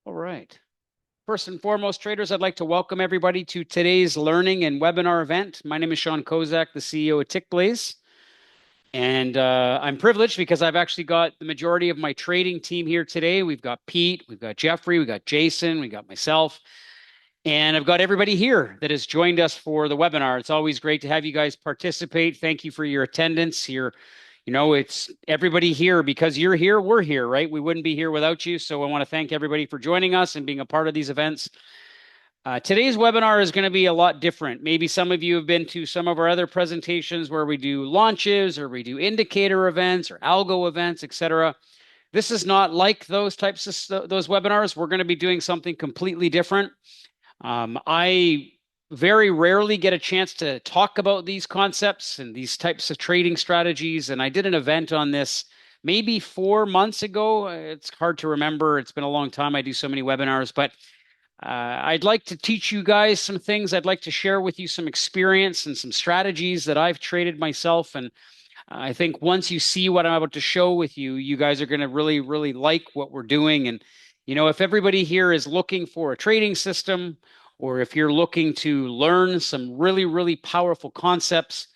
All right. First and foremost, traders, I'd like to welcome everybody to today's learning and webinar event. My name is Sean Kozak, the CEO of Tickblaze. And I'm privileged because I've actually got the majority of my trading team here today. We've got Pete, we've got Jeffrey, we've got Jason, we got myself, and I've got everybody here that has joined us for the webinar. It's always great to have you guys participate. Thank you for your attendance here. It's everybody here because you're here, we're here, right? We wouldn't be here without you. So I want to thank everybody for joining us and being a part of these events. Today's webinar is going to be a lot different. Maybe some of you have been to some of our other presentations where we do launches or we do indicator events or algo events, etc. This is not like those types of those webinars. We're going to be doing something completely different. I very rarely get a chance to talk about these concepts and these types of trading strategies. And I did an event on this maybe 4 months ago. It's hard to remember. It's been a long time. I do so many webinars, but I'd like to teach you guys some things. I'd like to share with you some experience and some strategies that I've traded myself. And I think once you see what I'm about to show with you, you guys are going to really, really like what we're doing. And, if everybody here is looking for a trading system, or if you're looking to learn some really, really powerful concepts,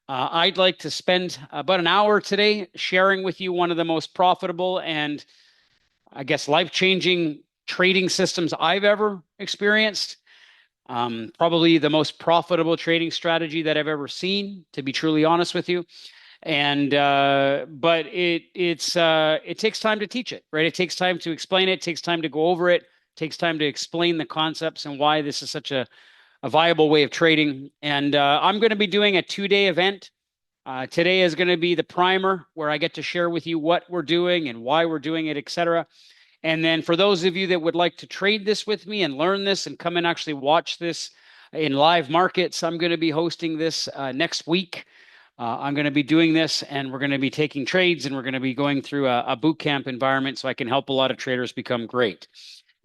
I'd like to spend about an hour today sharing with you one of the most profitable and, I guess, life-changing trading systems I've ever experienced. Probably the most profitable trading strategy that I've ever seen, to be truly honest with you. And but it takes time to teach it, right? It takes time to explain it. It takes time to go over it. It takes time to explain the concepts and why this is such a viable way of trading. And I'm going to be doing a 2-day event. Today is going to be the primer where I get to share with you what we're doing and why we're doing it, etc. And then for those of you that would like to trade this with me and learn this and come and actually watch this in live markets, I'm going to be hosting this next week. I'm going to be doing this and we're going to be taking trades and we're going to be going through a boot camp environment so I can help a lot of traders become great.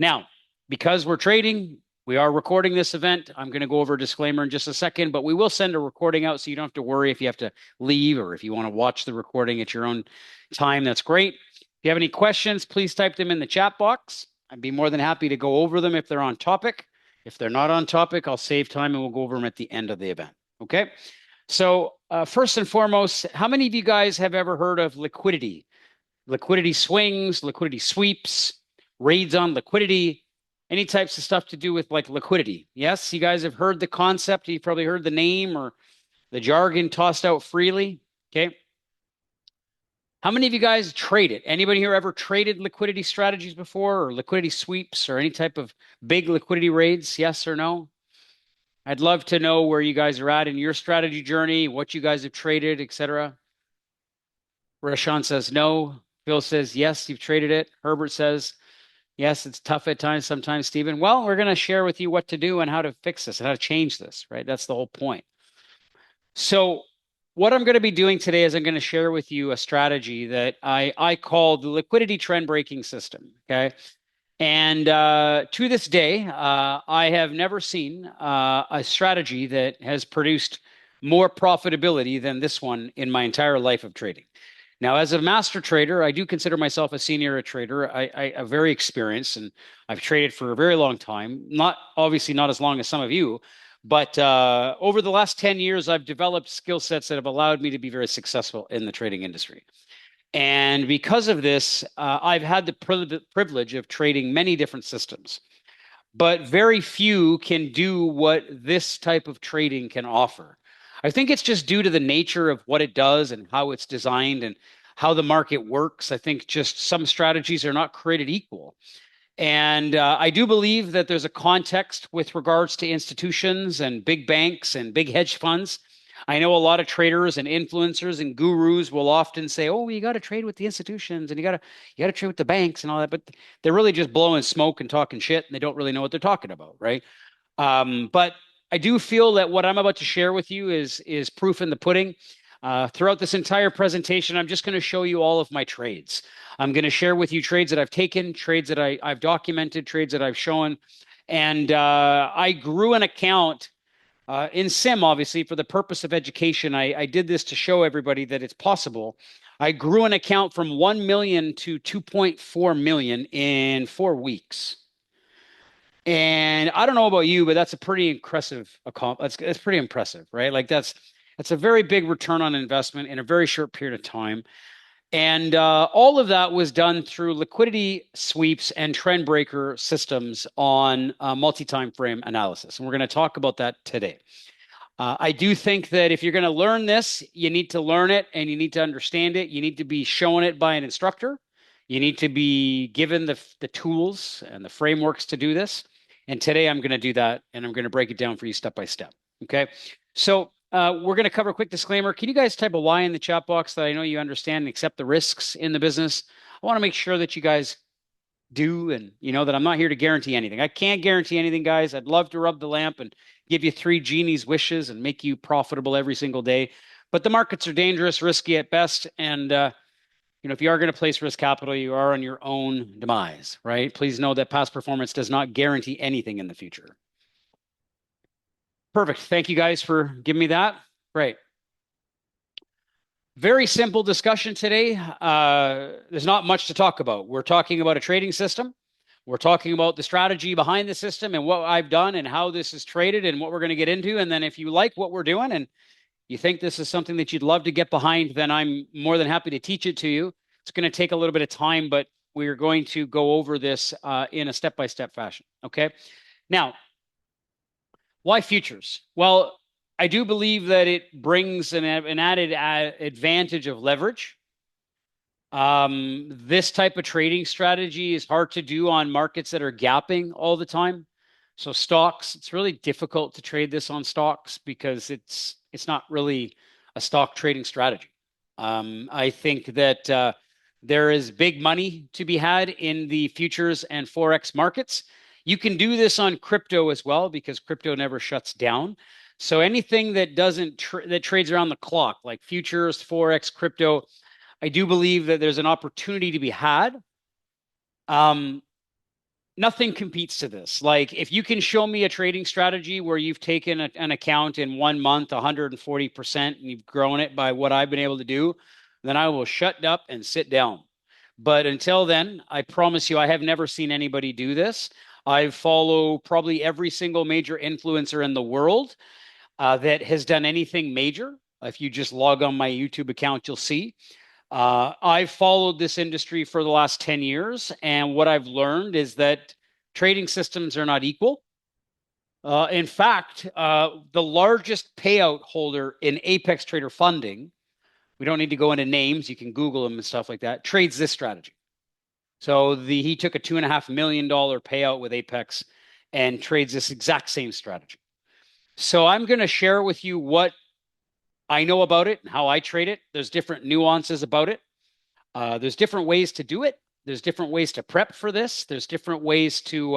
Now, because we're trading, we are recording this event. I'm going to go over a disclaimer in just a second, but we will send a recording out so you don't have to worry if you have to leave or if you want to watch the recording at your own time. That's great. If you have any questions, please type them in the chat box. I'd be more than happy to go over them if they're on topic. If they're not on topic, I'll save time and we'll go over them at the end of the event. Okay. So first and foremost, how many of you guys have ever heard of liquidity? Liquidity swings, liquidity sweeps, raids on liquidity, any types of stuff to do with like liquidity? Yes, you guys have heard the concept. You've probably heard the name or the jargon tossed out freely. Okay. How many of you guys trade it? Anybody here ever traded liquidity strategies before or liquidity sweeps or any type of big liquidity raids? Yes or no? I'd love to know where you guys are at in your strategy journey, what you guys have traded, etc. Rashawn says no. Phil says yes, you've traded it. Herbert says yes, it's tough at times, sometimes, Stephen. Well, we're going to share with you what to do and how to fix this and how to change this, right? That's the whole point. So what I'm going to be doing today is I'm going to share with you a strategy that I call the liquidity trend breaking system, okay? And to this day, I have never seen a strategy that has produced more profitability than this one in my entire life of trading. Now, as a master trader, I do consider myself a senior trader. I'm very experienced, and I've traded for a very long time. Obviously not as long as some of you, but over the last 10 years, I've developed skill sets that have allowed me to be very successful in the trading industry. And because of this, I've had the privilege of trading many different systems, but very few can do what this type of trading can offer. I think it's just due to the nature of what it does and how it's designed and how the market works. I think just some strategies are not created equal. And I do believe that there's a context with regards to institutions and big banks and big hedge funds. I know a lot of traders and influencers and gurus will often say, "Oh, you got to trade with the institutions and you got to trade with the banks and all that," but they're really just blowing smoke and talking shit, and they don't really know what they're talking about, right? But I do feel that what I'm about to share with you is proof in the pudding. Throughout this entire presentation, I'm just going to show you all of my trades. I'm going to share with you trades that I've taken, trades that I've documented, trades that I've shown, and I grew an account. In sim, obviously, for the purpose of education, I did this to show everybody that it's possible. I grew an account from 1 million to 2.4 million in 4 weeks. And I don't know about you, but that's a pretty impressive that's pretty impressive, right? Like that's a very big return on investment in a very short period of time. And all of that was done through liquidity sweeps and trend breaker systems on multi-time frame analysis. And we're going to talk about that today. I do think that if you're going to learn this, you need to learn it and you need to understand it. You need to be shown it by an instructor. You need to be given the tools and the frameworks to do this. And today I'm going to do that and I'm going to break it down for you step by step. Okay. So we're going to cover a quick disclaimer. Can you guys type a Y in the chat box that I know you understand and accept the risks in the business? I want to make sure that you guys do, and you know that I'm not here to guarantee anything. I can't guarantee anything, guys. I'd love to rub the lamp and give you three genies' wishes and make you profitable every single day. But the markets are dangerous, risky at best, and if you are going to place risk capital, you are on your own demise, right? Please know that past performance does not guarantee anything in the future. Perfect. Thank you guys for giving me that. Great. Very simple discussion today. There's not much to talk about. We're talking about a trading system. We're talking about the strategy behind the system and what I've done and how this is traded and what we're going to get into. And then if you like what we're doing and you think this is something that you'd love to get behind, then I'm more than happy to teach it to you. It's going to take a little bit of time, but we're going to go over this in a step-by-step fashion. Okay. Now, why futures? Well, I do believe that it brings an added advantage of leverage. This type of trading strategy is hard to do on markets that are gapping all the time. So stocks, it's really difficult to trade this on stocks because it's not really a stock trading strategy. I think that there is big money to be had in the futures and Forex markets. You can do this on crypto as well because crypto never shuts down. So anything that that trades around the clock, like futures, Forex, crypto, I do believe that there's an opportunity to be had. Nothing competes to this. Like if you can show me a trading strategy where you've taken an account in 1 month 140% and you've grown it by what I've been able to do, then I will shut up and sit down. But until then, I promise you, I have never seen anybody do this. I follow probably every single major influencer in the world that has done anything major. If you just log on my YouTube account, you'll see. I've followed this industry for the last 10 years, and what I've learned is that trading systems are not equal. In fact, the largest payout holder in Apex Trader Funding, we don't need to go into names, you can Google them and stuff like that, trades this strategy. So he took a $2.5 million payout with Apex and trades this exact same strategy. So I'm going to share with you what I know about it and how I trade it. There's different nuances about it. There's different ways to do it. There's different ways to prep for this. There's different ways to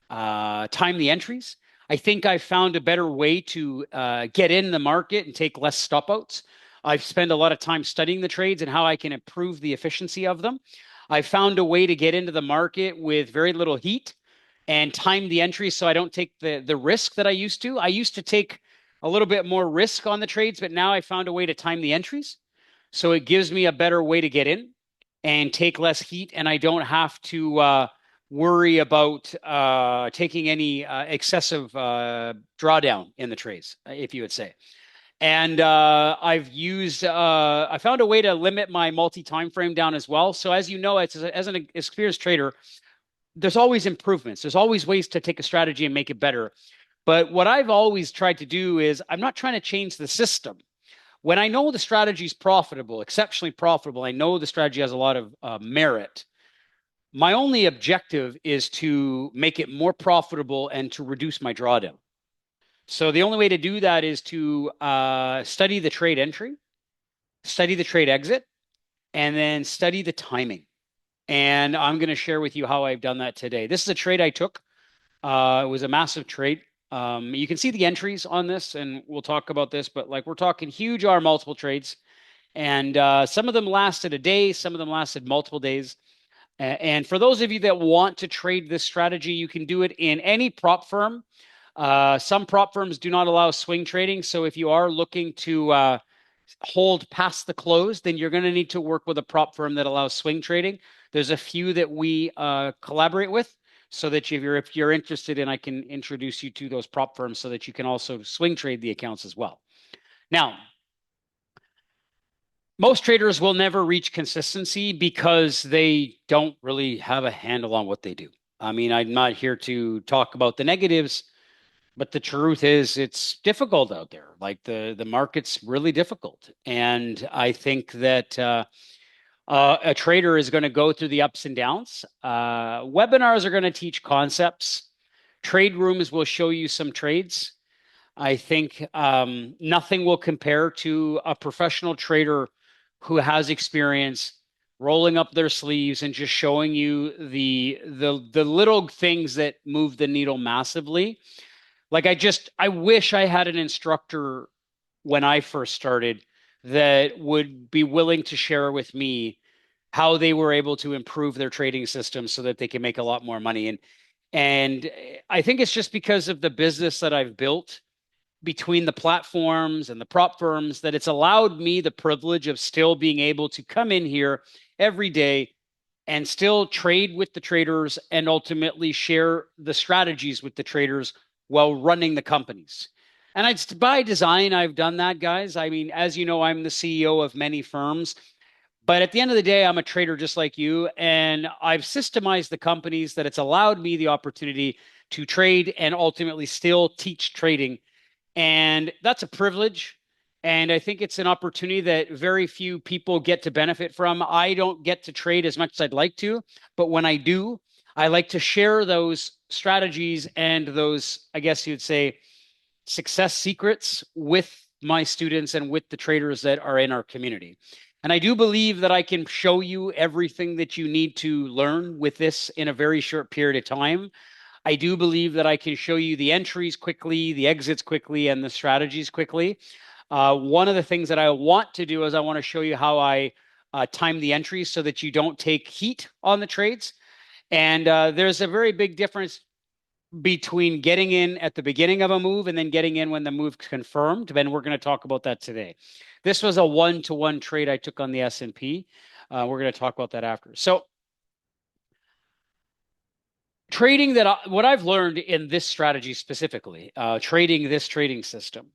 time the entries. I think I found a better way to get in the market and take less stop outs. I've spent a lot of time studying the trades and how I can improve the efficiency of them. I found a way to get into the market with very little heat and time the entries so I don't take the risk that I used to. I used to take a little bit more risk on the trades, but now I found a way to time the entries. So it gives me a better way to get in and take less heat, and I don't have to worry about taking any excessive drawdown in the trades, if you would say. And I found a way to limit my multi-time frame down as well. So as you know, as an experienced trader, there's always improvements. There's always ways to take a strategy and make it better. But what I've always tried to do is I'm not trying to change the system. When I know the strategy is profitable, exceptionally profitable, I know the strategy has a lot of merit. My only objective is to make it more profitable and to reduce my drawdown. So the only way to do that is to study the trade entry, study the trade exit, and then study the timing. And I'm going to share with you how I've done that today. This is a trade I took. It was a massive trade. You can see the entries on this, and we'll talk about this, but like we're talking huge R multiple trades. And some of them lasted a day, some of them lasted multiple days. And for those of you that want to trade this strategy, you can do it in any prop firm. Some prop firms do not allow swing trading. So if you are looking to hold past the close, then you're going to need to work with a prop firm that allows swing trading. There's a few that we collaborate with. so that if you're interested in, I can introduce you to those prop firms so that you can also swing trade the accounts as well. Now, most traders will never reach consistency because they don't really have a handle on what they do. I mean, I'm not here to talk about the negatives, but the truth is it's difficult out there. Like the market's really difficult. And I think that a trader is going to go through the ups and downs. Webinars are going to teach concepts. Trade rooms will show you some trades. I think nothing will compare to a professional trader who has experience rolling up their sleeves and just showing you the little things that move the needle massively. Like I wish I had an instructor when I first started that would be willing to share with me how they were able to improve their trading system so that they can make a lot more money. And I think it's just because of the business that I've built between the platforms and the prop firms that it's allowed me the privilege of still being able to come in here every day and still trade with the traders and ultimately share the strategies with the traders while running the companies. And it's by design I've done that, guys. I mean, as you know, I'm the CEO of many firms, but at the end of the day, I'm a trader just like you. And I've systemized the companies that it's allowed me the opportunity to trade and ultimately still teach trading. And that's a privilege. And I think it's an opportunity that very few people get to benefit from. I don't get to trade as much as I'd like to, but when I do, I like to share those strategies and those, I guess you'd say, success secrets with my students and with the traders that are in our community. And I do believe that I can show you everything that you need to learn with this in a very short period of time. I do believe that I can show you the entries quickly, the exits quickly, and the strategies quickly. One of the things that I want to do is I want to show you how I time the entries so that you don't take heat on the trades. And there's a very big difference between getting in at the beginning of a move and then getting in when the move's confirmed. And we're going to talk about that today. This was a one-to-one trade I took on the S&P. We're going to talk about that after. So trading what I've learned in this strategy specifically, trading this trading system,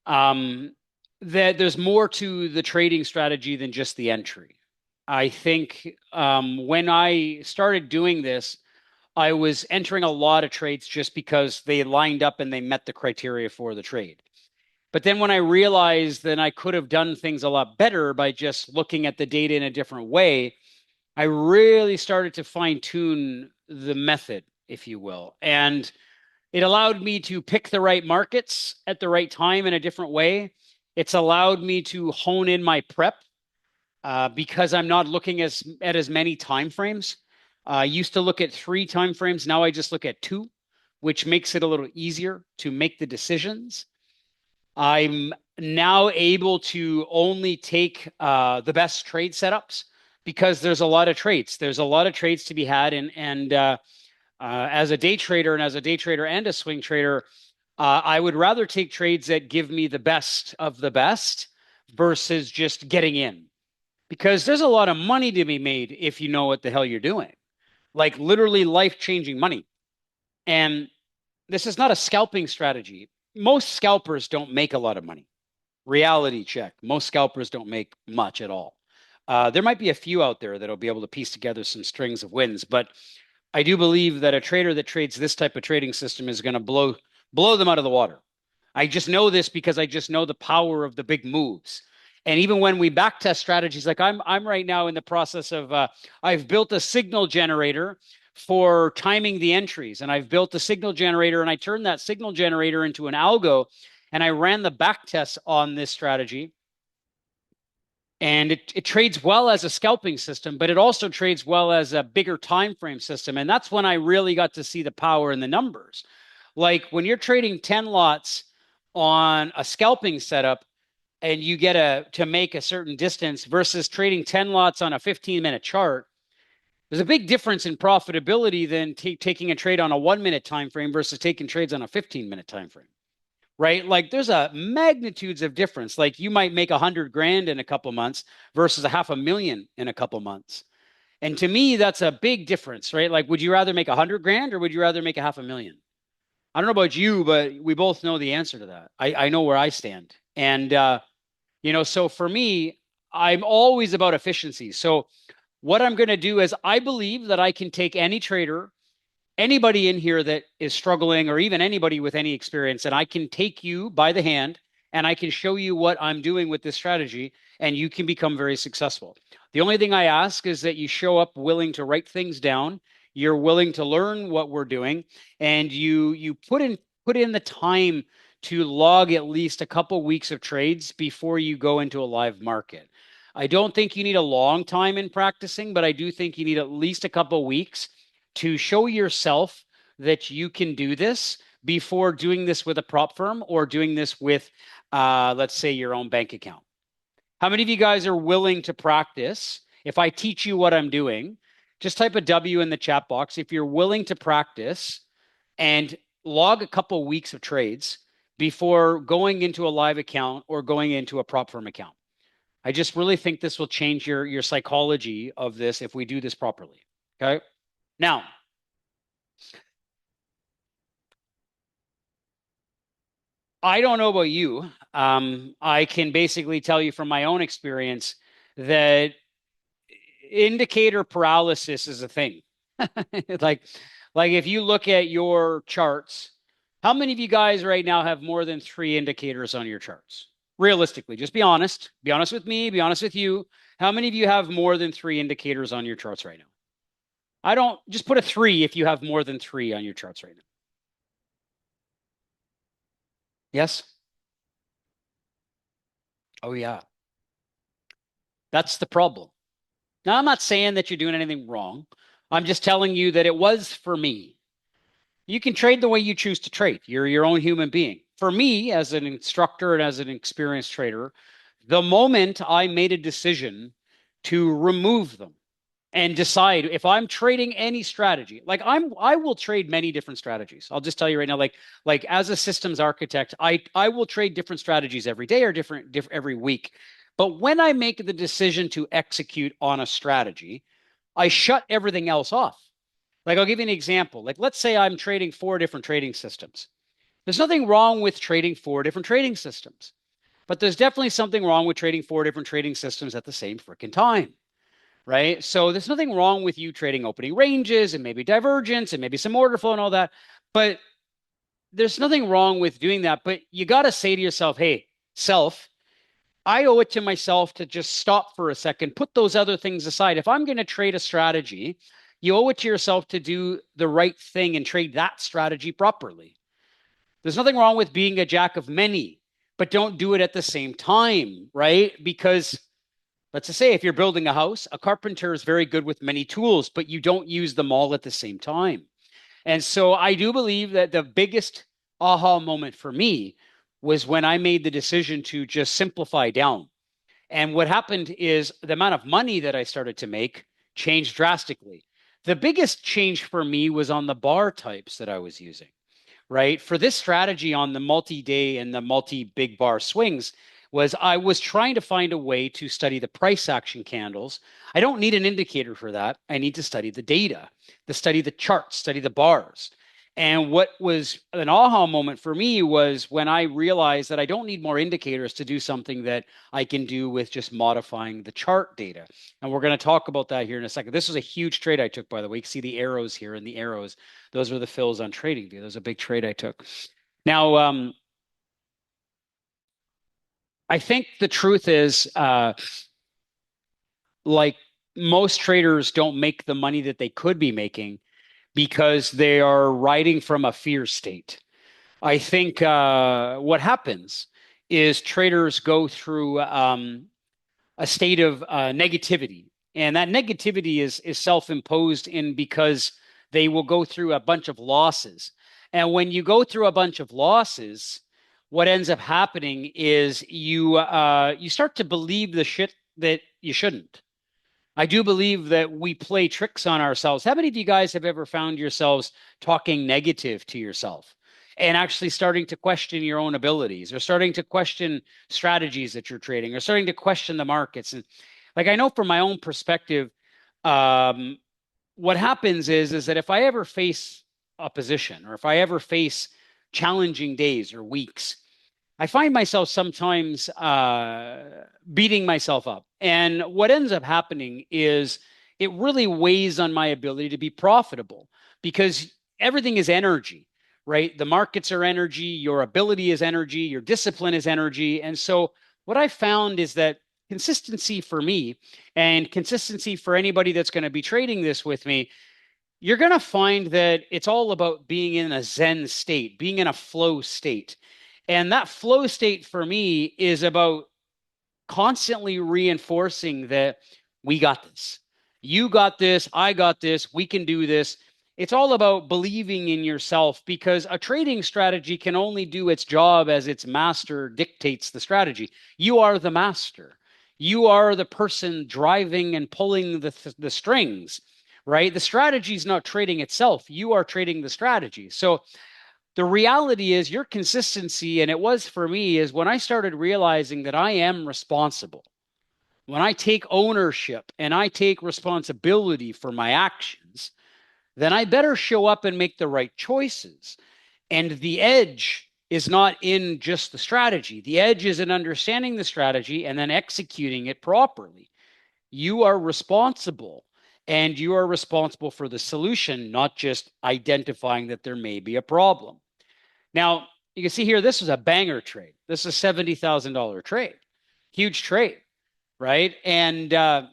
that there's more to the trading strategy than just the entry. I think when I started doing this, I was entering a lot of trades just because they lined up and they met the criteria for the trade. But then when I realized that I could have done things a lot better by just looking at the data in a different way, I really started to fine tune the method, if you will. And it allowed me to pick the right markets at the right time in a different way. It's allowed me to hone in my prep because I'm not looking at as many time frames. I used to look at 3 time frames. Now I just look at 2, which makes it a little easier to make the decisions. I'm now able to only take the best trade setups because there's a lot of trades. There's a lot of trades to be had, and as a day trader and a swing trader, I would rather take trades that give me the best of the best versus just getting in, because there's a lot of money to be made if you know what the hell you're doing, like literally life-changing money. And this is not a scalping strategy. Most scalpers don't make a lot of money. Reality check. Most scalpers don't make much at all. There might be a few out there that'll be able to piece together some strings of wins, but I do believe that a trader that trades this type of trading system is going to blow them out of the water. I just know this because I just know the power of the big moves. And even when we backtest strategies, like I'm right now in the process of I've built a signal generator for timing the entries, and I've built a signal generator, and I turned that signal generator into an algo, and I ran the backtest on this strategy. And it trades well as a scalping system, but it also trades well as a bigger time frame system. And that's when I really got to see the power in the numbers. Like when you're trading 10 lots on a scalping setup and you get to make a certain distance versus trading 10 lots on a 15-minute chart, there's a big difference in profitability than taking a trade on a 1-minute time frame versus taking trades on a 15-minute time frame. Right? Like there's a magnitudes of difference. Like you might make 100 grand in a couple months versus a $500,000 in a couple months. And to me, that's a big difference, right? Like, would you rather make 100 grand or would you rather make a 500,000? I don't know about you, but we both know the answer to that. I know where I stand. And, so for me, I'm always about efficiency. So what I'm going to do is I believe that I can take any trader, anybody in here that is struggling, or even anybody with any experience, and I can take you by the hand and I can show you what I'm doing with this strategy, and you can become very successful. The only thing I ask is that you show up willing to write things down, you're willing to learn what we're doing, and you put in the time to log at least a couple weeks of trades before you go into a live market. I don't think you need a long time in practicing, but I do think you need at least a couple weeks to show yourself that you can do this before doing this with a prop firm or doing this with, let's say, your own bank account. How many of you guys are willing to practice? If I teach you what I'm doing, just type a W in the chat box if you're willing to practice and log a couple weeks of trades before going into a live account or going into a prop firm account. I just really think this will change your psychology of this if we do this properly. Okay. Now, I don't know about you. I can basically tell you from my own experience that indicator paralysis is a thing. like, like if you look at your charts, how many of you guys right now have more than three indicators on your charts? Realistically, just be honest. Be honest with me. Be honest with you. How many of you have more than three indicators on your charts right now? I don't just put a three if you have more than three on your charts right now. Yes? Oh, yeah. That's the problem. Now, I'm not saying that you're doing anything wrong. I'm just telling you that it was for me. You can trade the way you choose to trade. You're your own human being. For me, as an instructor and as an experienced trader, the moment I made a decision to remove them and decide if I'm trading any strategy, like I will trade many different strategies. I'll just tell you right now, like as a systems architect, I will trade different strategies every day or different every week. But when I make the decision to execute on a strategy, I shut everything else off. Like I'll give you an example. Like let's say I'm trading four different trading systems. There's nothing wrong with trading four different trading systems, but there's definitely something wrong with trading four different trading systems at the same freaking time, right? So there's nothing wrong with you trading opening ranges and maybe divergence and maybe some order flow and all that, but there's nothing wrong with doing that. But you got to say to yourself, hey, self, I owe it to myself to just stop for a second, put those other things aside. If I'm going to trade a strategy, you owe it to yourself to do the right thing and trade that strategy properly. There's nothing wrong with being a jack of many, but don't do it at the same time, right? Because let's just say if you're building a house, a carpenter is very good with many tools, but you don't use them all at the same time. And so I do believe that the biggest aha moment for me was when I made the decision to just simplify down. And what happened is the amount of money that I started to make changed drastically. The biggest change for me was on the bar types that I was using, right? For this strategy on the multi-day and the multi-big bar swings, was I was trying to find a way to study the price action candles. I don't need an indicator for that. I need to study the data, to study the charts, study the bars. And what was an aha moment for me was when I realized that I don't need more indicators to do something that I can do with just modifying the chart data. And we're going to talk about that here in a second. This was a huge trade I took, by the way. You can see the arrows here, and the arrows, those are the fills on TradingView. That was a big trade I took. Now, I think the truth is, like most traders don't make the money that they could be making because they are riding from a fear state. I think what happens is traders go through a state of negativity, and that negativity is self-imposed in because they will go through a bunch of losses. And when you go through a bunch of losses, what ends up happening is you start to believe the shit that you shouldn't. I do believe that we play tricks on ourselves. How many of you guys have ever found yourselves talking negative to yourself and actually starting to question your own abilities, or starting to question strategies that you're trading, or starting to question the markets? And like I know from my own perspective, um, what happens is that if I ever face a position or if I ever face challenging days or weeks, I find myself sometimes beating myself up. And what ends up happening is it really weighs on my ability to be profitable because everything is energy, right? The markets are energy, your ability is energy, your discipline is energy. And so what I found is that consistency for me and consistency for anybody that's going to be trading this with me, you're going to find that it's all about being in a Zen state, being in a flow state. And that flow state for me is about constantly reinforcing that we got this. You got this. I got this. We can do this. It's all about believing in yourself because a trading strategy can only do its job as its master dictates the strategy. You are the master. You are the person driving and pulling the strings, right? The strategy is not trading itself. You are trading the strategy. So the reality is your consistency, and it was for me, is when I started realizing that I am responsible, when I take ownership and I take responsibility for my actions, then I better show up and make the right choices. And the edge is not in just the strategy. The edge is in understanding the strategy and then executing it properly. You are responsible, and you are responsible for the solution, not just identifying that there may be a problem. Now, you can see here, this is a banger trade. This is a $70,000 trade. Huge trade, right? And the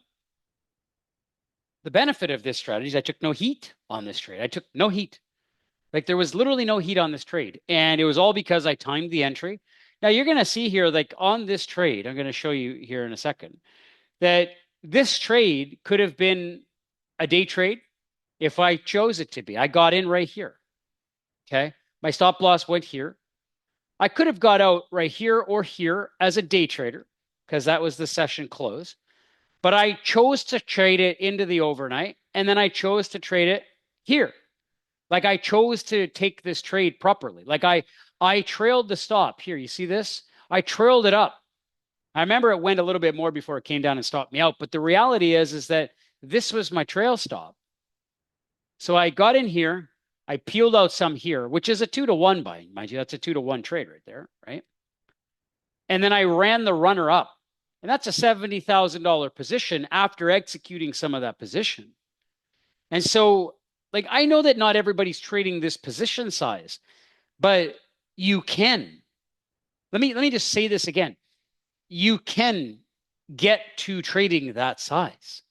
benefit of this strategy is I took no heat on this trade. I took no heat. Like there was literally no heat on this trade. And it was all because I timed the entry. Now you're going to see here, like on this trade, I'm going to show you here in a second, that this trade could have been a day trade if I chose it to be. I got in right here. Okay. My stop loss went here. I could have got out right here or here as a day trader because that was the session close. But I chose to trade it into the overnight, and then I chose to trade it here. Like I chose to take this trade properly. Like I trailed the stop here. You see this? I trailed it up. I remember it went a little bit more before it came down and stopped me out. But the reality is that this was my trail stop. So I got in here. I peeled out some here, which is a 2-to-1 buy, mind you. That's a 2-to-1 trade right there, right? And then I ran the runner up. And that's a $70,000 position after executing some of that position. And so, like, I know that not everybody's trading this position size, but you can. Let me just say this again. You can get to trading that size.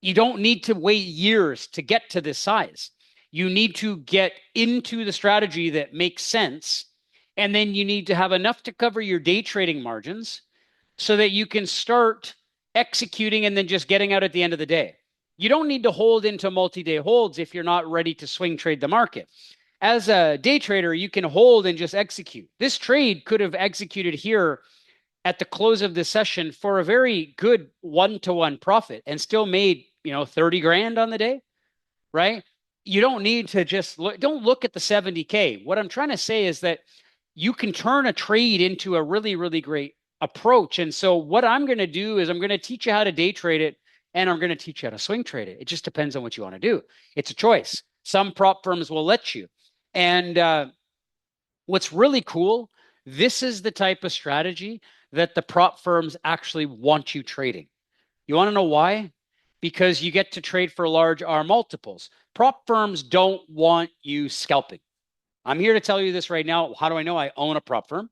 You don't need to wait years to get to this size. You need to get into the strategy that makes sense. And then you need to have enough to cover your day trading margins so that you can start executing and then just getting out at the end of the day. You don't need to hold into multi-day holds if you're not ready to swing trade the market. As a day trader, you can hold and just execute. This trade could have executed here at the close of this session for a very good 1-to-1 profit and still made, 30 grand on the day, right? You don't need to just don't look at the 70K. What I'm trying to say is that you can turn a trade into a really, really great approach. And so what I'm going to do is I'm going to teach you how to day trade it, and I'm going to teach you how to swing trade it. It just depends on what you want to do. It's a choice. Some prop firms will let you. And what's really cool, this is the type of strategy that the prop firms actually want you trading. You want to know why? Because you get to trade for large R multiples. Prop firms don't want you scalping. I'm here to tell you this right now. How do I know? I own a prop firm.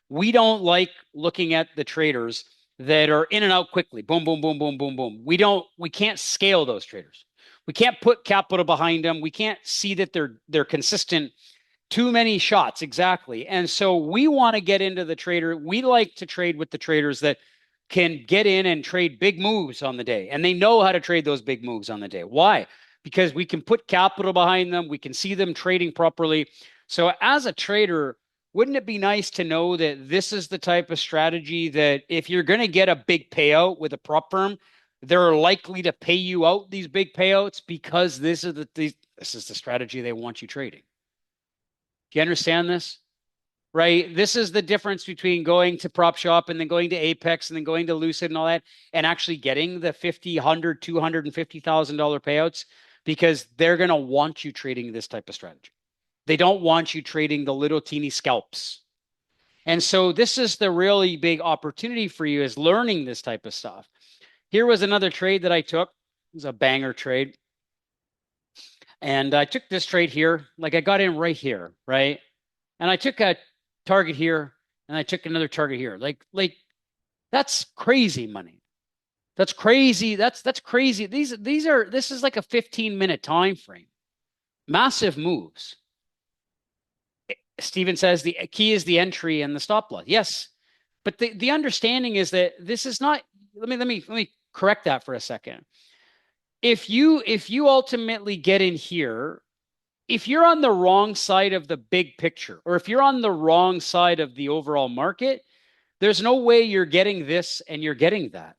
We don't like looking at the traders that are in and out quickly. Boom, boom, boom, boom, boom, boom. We can't scale those traders. We can't put capital behind them. We can't see that they're consistent. Too many shots, exactly. And so we want to get into the trader. We like to trade with the traders that can get in and trade big moves on the day. And they know how to trade those big moves on the day. Why? Because we can put capital behind them. We can see them trading properly. So as a trader, wouldn't it be nice to know that this is the type of strategy that if you're going to get a big payout with a prop firm, they're likely to pay you out these big payouts because this is the strategy they want you trading. Do you understand this? right? This is the difference between going to prop shop and then going to Apex and then going to Lucid and all that and actually getting the 50, 100, $250,000 payouts because they're going to want you trading this type of strategy. They don't want you trading the little teeny scalps. And so this is the really big opportunity for you is learning this type of stuff. Here was another trade that I took. It was a banger trade. And I took this trade here. Like I got in right here, right? And I took a target here and I took another target here. Like that's crazy money. That's crazy. That's crazy. This is like a 15-minute time frame. Massive moves. Steven says the key is the entry and the stop loss. Yes. But the understanding is that this is not, let me correct that for a second. If you ultimately get in here, if you're on the wrong side of the big picture, or if you're on the wrong side of the overall market, there's no way you're getting this and you're getting that.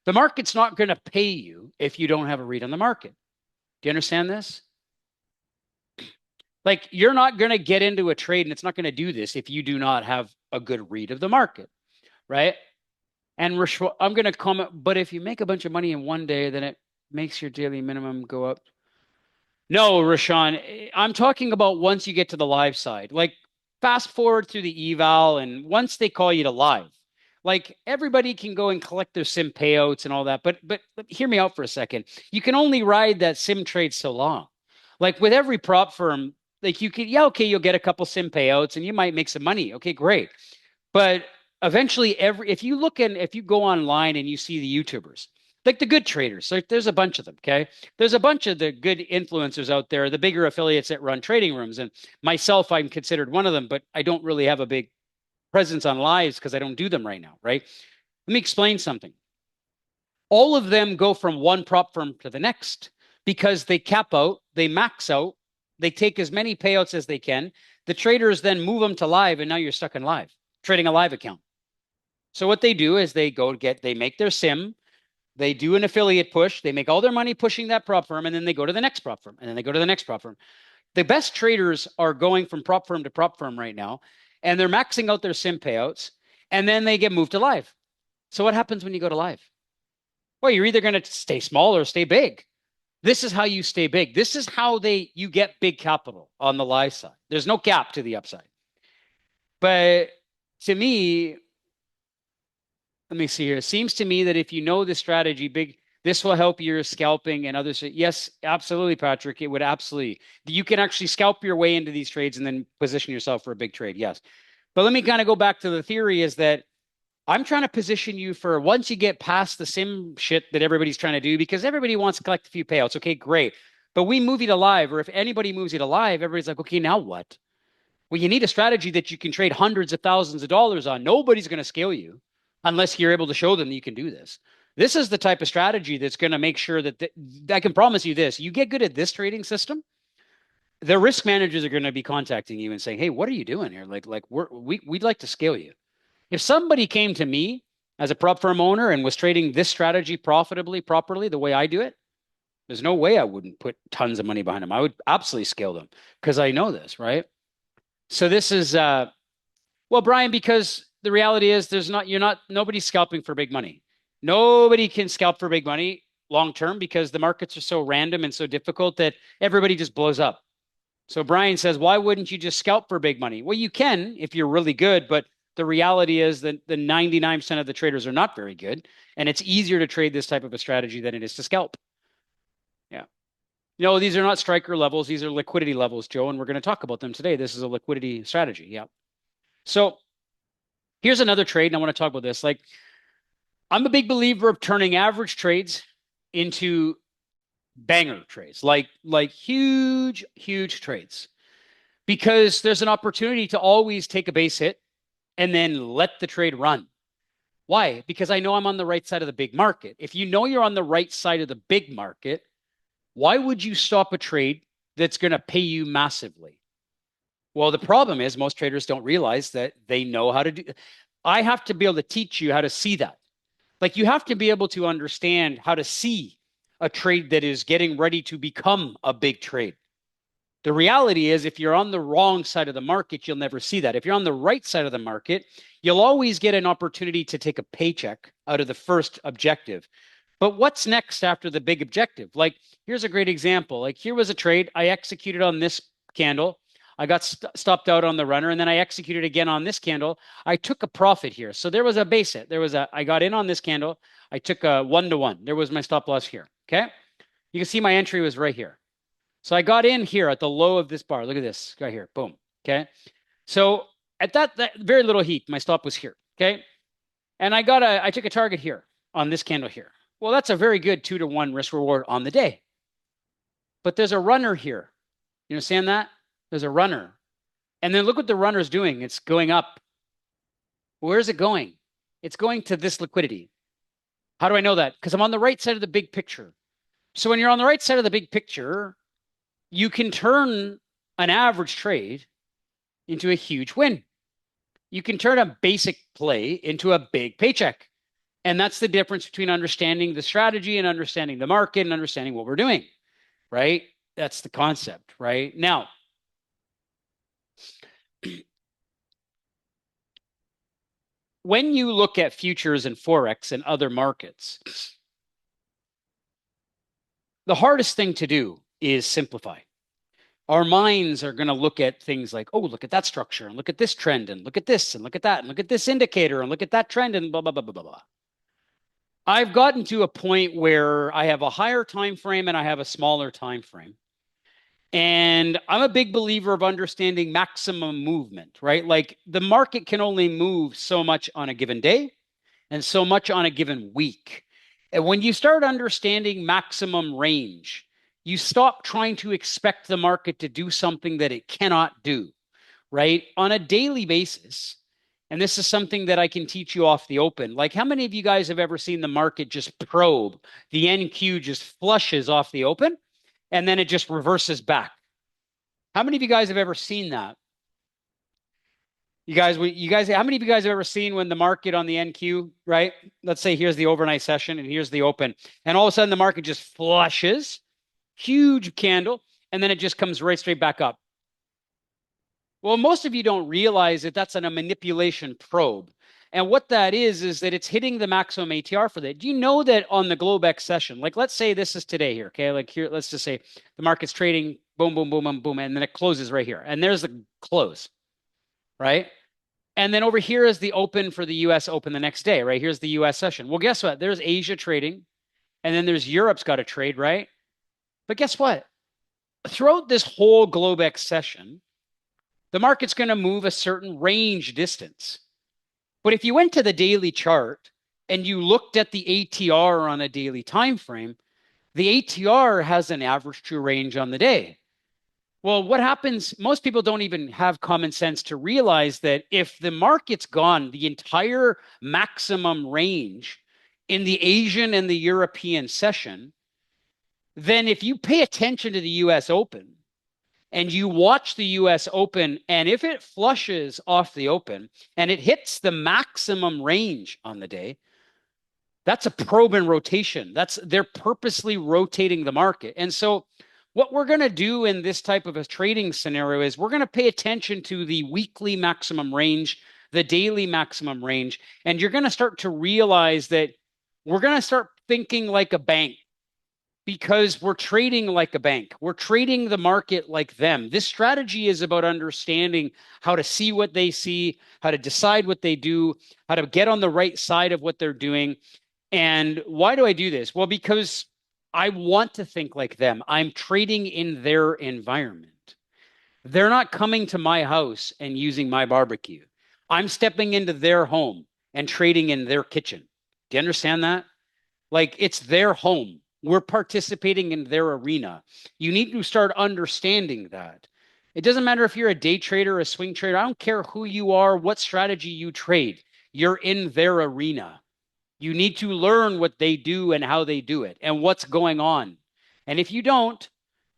The market's not going to pay you if you don't have a read on the market. Do you understand this? Like you're not going to get into a trade and it's not going to do this if you do not have a good read of the market, right? And I'm going to comment, but if you make a bunch of money in one day, then it makes your daily minimum go up. No, Rashawn, I'm talking about once you get to the live side. Like fast forward through the eval, and once they call you to live, like everybody can go and collect their sim payouts and all that. But hear me out for a second. You can only ride that sim trade so long. Like with every prop firm, like you could, yeah, okay, you'll get a couple sim payouts and you might make some money. Okay, great. But eventually, if you go online and you see the YouTubers, like the good traders, so there's a bunch of them. Okay, there's a bunch of the good influencers out there, the bigger affiliates that run trading rooms, and myself, I'm considered one of them, but I don't really have a big presence on lives because I don't do them right now. Right? Let me explain something. All of them go from one prop firm to the next because they cap out, they max out, they take as many payouts as they can. The traders then move them to live, and now you're stuck in live trading a live account. So what they do is they make their sim, they do an affiliate push, they make all their money pushing that prop firm, and then they go to the next prop firm, and then they go to the next prop firm. The best traders are going from prop firm to prop firm right now, and they're maxing out their sim payouts, and then they get moved to live. So what happens when you go to live? Well, you're either going to stay small or stay big. This is how you stay big. This is how you get big capital on the live side. There's no cap to the upside. But to me, let me see here. It seems to me that if you know the strategy, this will help your scalping and others. Yes, absolutely, Patrick. It would absolutely. You can actually scalp your way into these trades and then position yourself for a big trade. Yes. But let me kind of go back to the theory is that I'm trying to position you for once you get past the sim shit that everybody's trying to do, because everybody wants to collect a few payouts. Okay, great. But we move you to live, or if anybody moves you to live, everybody's like, okay, now what? Well, you need a strategy that you can trade hundreds of thousands of dollars on. Nobody's going to scale you unless you're able to show them that you can do this. This is the type of strategy that's going to make sure that I can promise you this. You get good at this trading system, the risk managers are going to be contacting you and saying, "Hey, what are you doing here? We'd like to scale you." If somebody came to me as a prop firm owner and was trading this strategy profitably, properly, the way I do it, there's no way I wouldn't put tons of money behind them. I would absolutely scale them because I know this, right? So this is well, Brian, because the reality is nobody's scalping for big money. Nobody can scalp for big money long term because the markets are so random and so difficult that everybody just blows up. So Brian says, why wouldn't you just scalp for big money? Well, you can if you're really good, but the reality is that the 99% of the traders are not very good, and it's easier to trade this type of a strategy than it is to scalp. Yeah. No, these are not striker levels. These are liquidity levels, Joe, and we're going to talk about them today. This is a liquidity strategy. Yeah. So here's another trade, and I want to talk about this. Like, I'm a big believer of turning average trades into banger trades, like huge, huge trades, because there's an opportunity to always take a base hit and then let the trade run. Why? Because I know I'm on the right side of the big market. If you know you're on the right side of the big market, why would you stop a trade that's going to pay you massively? Well, the problem is most traders don't realize that they know how to do. I have to be able to teach you how to see that. Like you have to be able to understand how to see a trade that is getting ready to become a big trade. The reality is, if you're on the wrong side of the market, you'll never see that. If you're on the right side of the market, you'll always get an opportunity to take a paycheck out of the first objective. But what's next after the big objective? Like, here's a great example. Like, here was a trade. I executed on this candle. I got stopped out on the runner, and then I executed again on this candle. I took a profit here. So there was a base hit. I got in on this candle. I took a 1-to-1. There was my stop loss here. Okay. You can see my entry was right here. So I got in here at the low of this bar. Look at this right here. Boom. Okay. So at that very little heat, my stop was here. Okay. And I took a target here on this candle here. Well, that's a very good 2-to-1 risk reward on the day. But there's a runner here. You understand that? There's a runner. And then look what the runner's doing. It's going up. Where's it going? It's going to this liquidity. How do I know that? Because I'm on the right side of the big picture. So when you're on the right side of the big picture, you can turn an average trade into a huge win. You can turn a basic play into a big paycheck. And that's the difference between understanding the strategy and understanding the market and understanding what we're doing, right? That's the concept, right? Now, when you look at futures and Forex and other markets, the hardest thing to do is simplify. Our minds are going to look at things like, oh, look at that structure and look at this trend and look at this and look at that and look at this indicator and look at that trend and blah, blah, blah, blah, blah, blah. I've gotten to a point where I have a higher time frame and I have a smaller time frame. And I'm a big believer of understanding maximum movement, right? Like the market can only move so much on a given day and so much on a given week. And when you start understanding maximum range, you stop trying to expect the market to do something that it cannot do, right? On a daily basis. And this is something that I can teach you off the open. Like, how many of you guys have ever seen the market just probe? The NQ just flushes off the open and then it just reverses back. How many of you guys have ever seen that? You guys, how many of you guys have ever seen when the market on the NQ, right? Let's say here's the overnight session and here's the open, and all of a sudden the market just flushes, huge candle, and then it just comes right straight back up. Well, most of you don't realize that that's a manipulation probe. And what that is that it's hitting the maximum ATR for that. Do you know that on the GlobeX session, like let's say this is today here, okay? Like here, let's just say the market's trading, boom, boom, boom, boom, boom, and then it closes right here. And there's the close, right? And then over here is the open for the US open the next day, right? Here's the US session. Well, guess what? There's Asia trading, and then there's Europe's got a trade, right? But guess what? Throughout this whole GlobeX session, the market's going to move a certain range distance. But if you went to the daily chart and you looked at the ATR on a daily time frame, the ATR has an average true range on the day. Well, what happens? Most people don't even have common sense to realize that if the market's gone the entire maximum range in the Asian and the European session, then if you pay attention to the US Open, and you watch the US Open, and if it flushes off the open and it hits the maximum range on the day, that's a probe and rotation. They're purposely rotating the market. And so what we're going to do in this type of a trading scenario is we're going to pay attention to the weekly maximum range, the daily maximum range, and you're going to start to realize that we're going to start thinking like a bank. Because we're trading like a bank. We're trading the market like them. This strategy is about understanding how to see what they see, how to decide what they do, how to get on the right side of what they're doing. And why do I do this? Well, because I want to think like them. I'm trading in their environment. They're not coming to my house and using my barbecue. I'm stepping into their home and trading in their kitchen. Do you understand that? Like, it's their home. We're participating in their arena. You need to start understanding that. It doesn't matter if you're a day trader or a swing trader. I don't care who you are, what strategy you trade. You're in their arena. You need to learn what they do and how they do it and what's going on. And if you don't,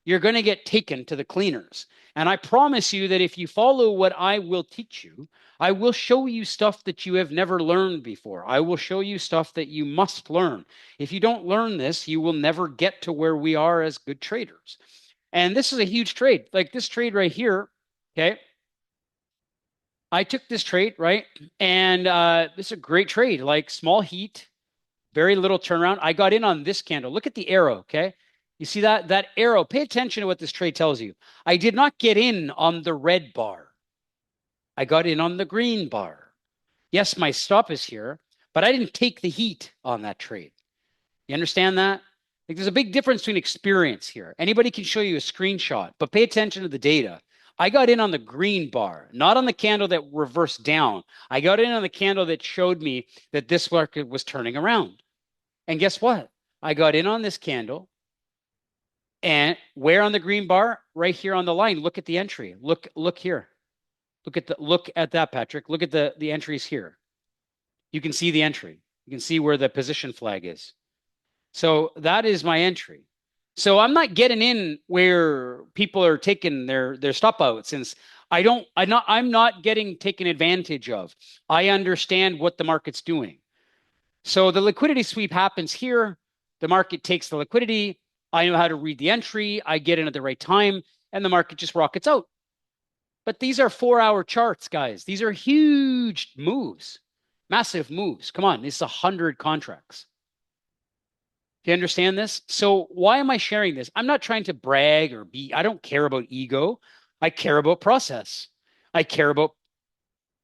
you're going to get taken to the cleaners. And I promise you that if you follow what I will teach you, I will show you stuff that you have never learned before. I will show you stuff that you must learn. If you don't learn this, you will never get to where we are as good traders. And this is a huge trade. Like this trade right here, okay? I took this trade, right? And this is a great trade, like small heat, very little turnaround. I got in on this candle. Look at the arrow, okay? You see that arrow? Pay attention to what this trade tells you. I did not get in on the red bar. I got in on the green bar. Yes, my stop is here, but I didn't take the heat on that trade. You understand that? Like there's a big difference between experience here. Anybody can show you a screenshot, but pay attention to the data. I got in on the green bar, not on the candle that reversed down. I got in on the candle that showed me that this market was turning around. And guess what? I got in on this candle. And where on the green bar? Right here on the line. Look at the entry. Look here. Look at that, Patrick. Look at the entries here. You can see the entry. You can see where the position flag is. So that is my entry. So I'm not getting in where people are taking their stop out, since I'm not getting taken advantage of. I understand what the market's doing. So the liquidity sweep happens here. The market takes the liquidity. I know how to read the entry. I get in at the right time, and the market just rockets out. But these are 4-hour charts, guys. These are huge moves, massive moves. Come on, this is 100 contracts. Do you understand this? So why am I sharing this? I'm not trying to brag I don't care about ego. I care about process. I care about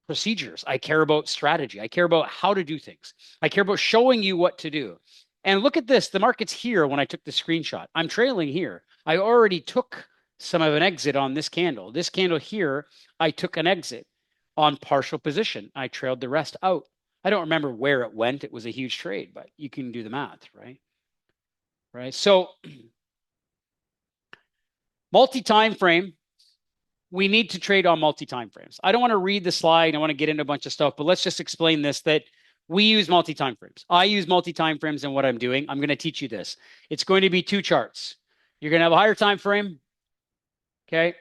procedures. I care about strategy. I care about how to do things. I care about showing you what to do. And look at this. The market's here when I took the screenshot. I'm trailing here. I already took some of an exit on this candle. This candle here, I took an exit on partial position. I trailed the rest out. I don't remember where it went. It was a huge trade, but you can do the math, right? Right. So multi-time frame, we need to trade on multi-time frames. I don't want to read the slide. I want to get into a bunch of stuff, but let's just explain this, that we use multi-time frames. I use multi-time frames in what I'm doing. I'm going to teach you this. It's going to be two charts. You're going to have a higher time frame, okay?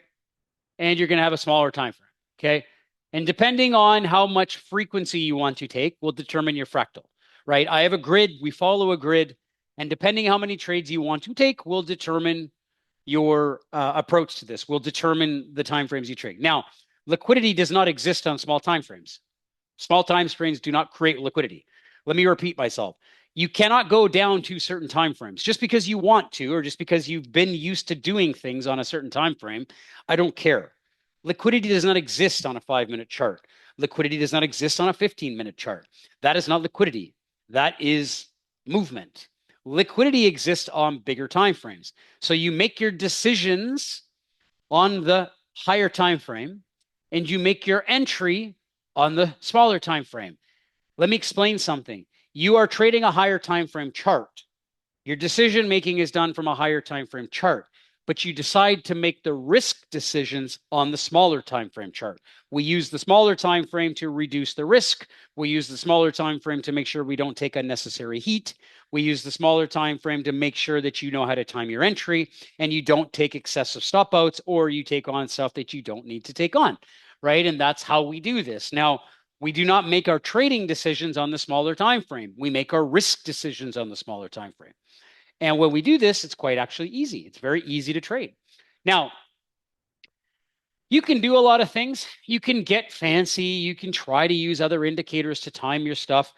And you're going to have a smaller time frame, okay? And depending on how much frequency you want to take will determine your fractal, right? I have a grid. We follow a grid. And depending how many trades you want to take will determine your approach to this, will determine the time frames you trade. Now, liquidity does not exist on small time frames. Small time frames do not create liquidity. Let me repeat myself. You cannot go down to certain time frames just because you want to, or just because you've been used to doing things on a certain time frame. I don't care. Liquidity does not exist on a 5-minute chart. Liquidity does not exist on a 15-minute chart. That is not liquidity. That is movement. Liquidity exists on bigger time frames. So you make your decisions on the higher time frame, and you make your entry on the smaller time frame. Let me explain something. You are trading a higher time frame chart. Your decision making is done from a higher time frame chart, but you decide to make the risk decisions on the smaller time frame chart. We use the smaller time frame to reduce the risk. We use the smaller time frame to make sure we don't take unnecessary heat. We use the smaller time frame to make sure that you know how to time your entry and you don't take excessive stop outs, or you take on stuff that you don't need to take on, right? And that's how we do this. Now, we do not make our trading decisions on the smaller time frame. We make our risk decisions on the smaller time frame. And when we do this, it's quite actually easy. It's very easy to trade. Now, you can do a lot of things. You can get fancy. You can try to use other indicators to time your stuff.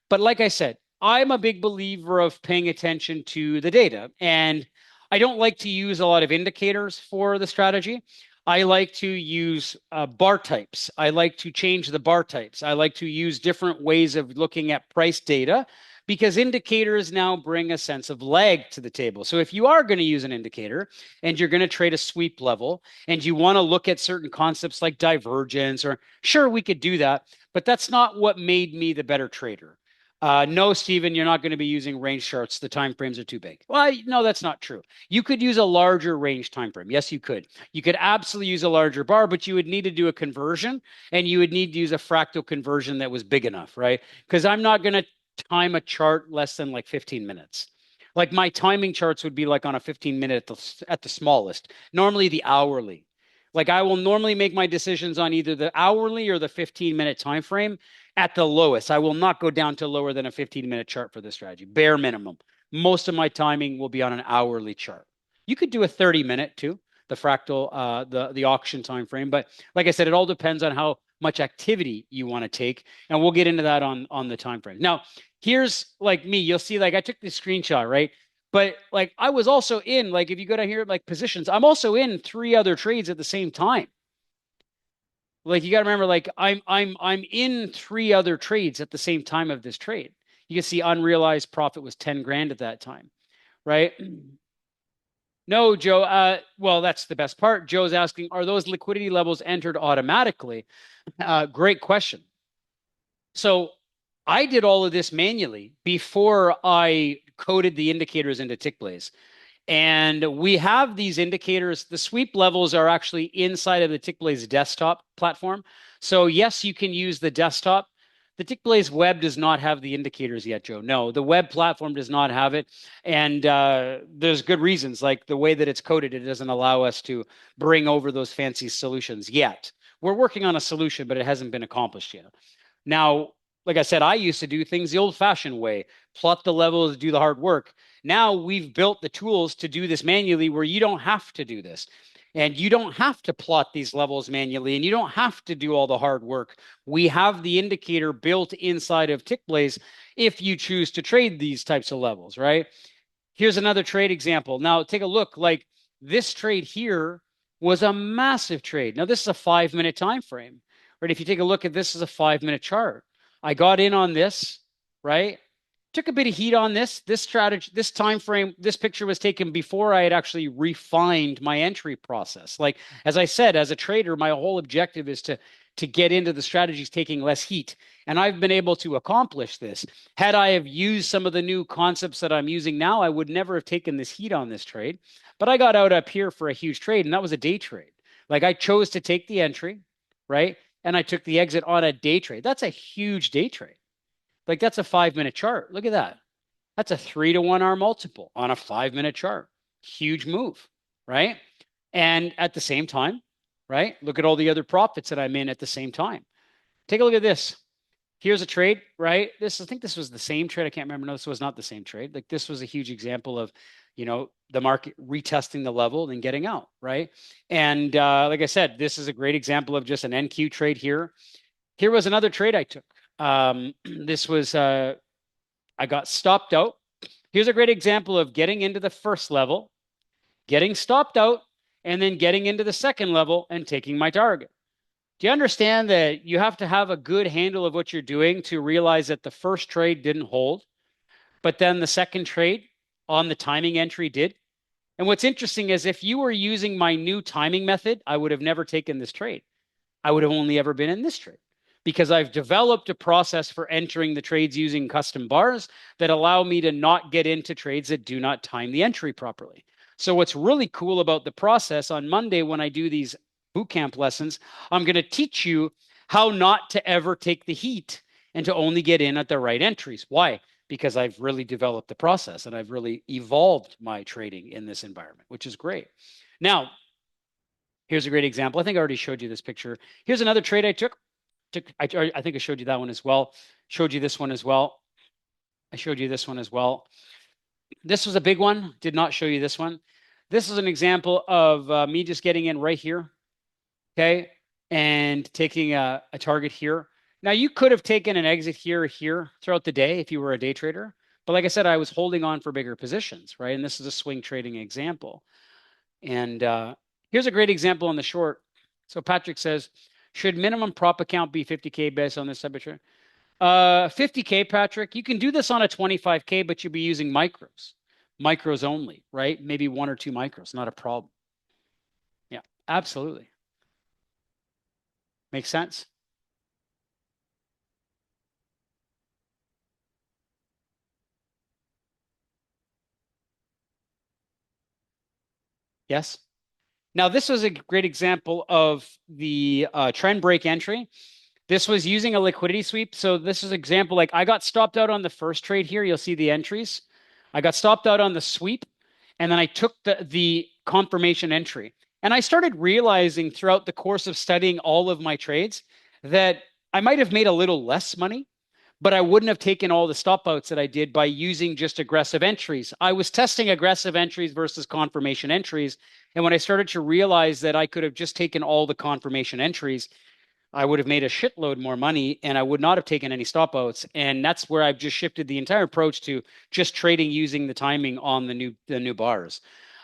But like I said, I'm a big believer of paying attention to the data. And I don't like to use a lot of indicators for the strategy. I like to use bar types. I like to change the bar types. I like to use different ways of looking at price data, because indicators now bring a sense of lag to the table. So if you are going to use an indicator and you're going to trade a sweep level and you want to look at certain concepts like divergence, or sure, we could do that, but that's not what made me the better trader. No, Stephen, you're not going to be using range charts. The time frames are too big. Well, no, that's not true. You could use a larger range time frame. Yes, you could. You could absolutely use a larger bar, but you would need to do a conversion, and you would need to use a fractal conversion that was big enough, right? Because I'm not going to time a chart less than like 15 minutes. Like my timing charts would be like on a 15-minute at the smallest, normally the hourly. Like I will normally make my decisions on either the hourly or the 15-minute time frame at the lowest. I will not go down to lower than a 15-minute chart for this strategy, bare minimum. Most of my timing will be on an hourly chart. You could do a 30-minute too, the fractal, the auction time frame. But like I said, it all depends on how much activity you want to take, and we'll get into that on the time frame. Now, here's like me. You'll see, like I took this screenshot, right? But like I was also in, like if you go down here, like positions, I'm also in three other trades at the same time. Like you got to remember, like I'm in three other trades at the same time of this trade. You can see unrealized profit was 10 grand at that time, right? No, Joe. Well, that's the best part. Joe's asking, are those liquidity levels entered automatically? Great question. So I did all of this manually before I coded the indicators into Tickblaze. And we have these indicators. The sweep levels are actually inside of the Tickblaze desktop platform. So yes, you can use the desktop. The Tickblaze web does not have the indicators yet, Joe. No, the web platform does not have it. And there's good reasons, like the way that it's coded, it doesn't allow us to bring over those fancy solutions yet. We're working on a solution, but it hasn't been accomplished yet. Now, like I said, I used to do things the old fashioned way, plot the levels, do the hard work. Now we've built the tools to do this manually where you don't have to do this. And you don't have to plot these levels manually, and you don't have to do all the hard work. We have the indicator built inside of Tickblaze if you choose to trade these types of levels, right? Here's another trade example. Now take a look. Like this trade here was a massive trade. Now this is a 5-minute time frame, right? If you take a look at this as a 5-minute chart, I got in on this, right? Took a bit of heat on this strategy, this time frame. This picture was taken before I had actually refined my entry process. Like as I said, as a trader, my whole objective is to get into the strategies taking less heat, and I've been able to accomplish this. Had I have used some of the new concepts that I'm using now, I would never have taken this heat on this trade. But I got out up here for a huge trade, and that was a day trade. Like I chose to take the entry, right? And I took the exit on a day trade. That's a huge day trade. Like that's a 5-minute chart. Look at that. That's a 3-to-1 R multiple on a 5-minute chart. Huge move, right? And at the same time, right? Look at all the other profits that I'm in at the same time. Take a look at this. Here's a trade, right? I think this was the same trade. I can't remember. No, this was not the same trade. Like this was a huge example of, the market retesting the level and getting out, right? And like I said, this is a great example of just an NQ trade here. Here was another trade I took. This was, I got stopped out. Here's a great example of getting into the first level, getting stopped out, and then getting into the second level and taking my target. Do you understand that you have to have a good handle of what you're doing to realize that the first trade didn't hold, but then the second trade on the timing entry did? And what's interesting is if you were using my new timing method, I would have never taken this trade. I would have only ever been in this trade because I've developed a process for entering the trades using custom bars that allow me to not get into trades that do not time the entry properly. So what's really cool about the process on Monday when I do these bootcamp lessons, I'm going to teach you how not to ever take the heat and to only get in at the right entries. Why? Because I've really developed the process and I've really evolved my trading in this environment, which is great. Now, here's a great example. I think I already showed you this picture. Here's another trade I took. I think I showed you that one as well. Showed you this one as well. I showed you this one as well. This was a big one. Did not show you this one. This is an example of me just getting in right here. Okay. And taking a target here. Now you could have taken an exit here or here throughout the day if you were a day trader. But like I said, I was holding on for bigger positions, right? And this is a swing trading example. And here's a great example on the short. So Patrick says, should minimum prop account be 50K based on this type of trade? 50K, Patrick. You can do this on a 25K, but you'll be using micros only, right? Maybe 1 or 2 micros, not a problem. Yeah, absolutely. Makes sense? Yes. Now, this was a great example of the trend break entry. This was using a liquidity sweep. So this is an example, like I got stopped out on the first trade here. You'll see the entries. I got stopped out on the sweep, and then I took the confirmation entry. And I started realizing throughout the course of studying all of my trades that I might have made a little less money, but I wouldn't have taken all the stop outs that I did by using just aggressive entries. I was testing aggressive entries versus confirmation entries. And when I started to realize that I could have just taken all the confirmation entries, I would have made a shitload more money and I would not have taken any stop outs. And that's where I've just shifted the entire approach to just trading using the timing on the new bars.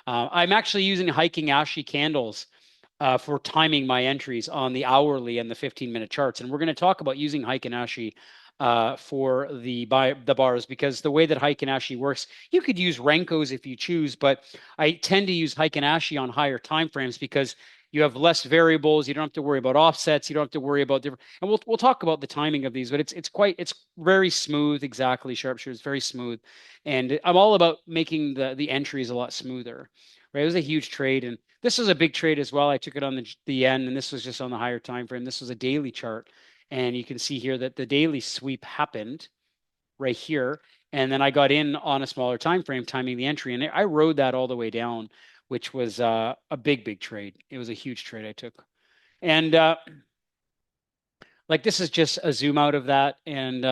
I'm actually using hiking Ashi candles for timing my entries on the hourly and the 15-minute charts. And we're going to talk about using Heiken Ashi for the bars, because the way that Heiken Ashi works, you could use Renkos if you choose, but I tend to use Heiken Ashi on higher time frames because you have less variables. You don't have to worry about offsets. You don't have to worry about different. And we'll talk about the timing of these, but it's very smooth. Exactly, sharpshooter. It's very smooth, and I'm all about making the entries a lot smoother. Right, it was a huge trade, and this was a big trade as well. I took it on the end, and this was just on the higher time frame. This was a daily chart, and you can see here that the daily sweep happened right here, and then I got in on a smaller time frame, timing the entry, and I rode that all the way down, which was a big trade. It was a huge trade I took, and like this is just a zoom out of that, and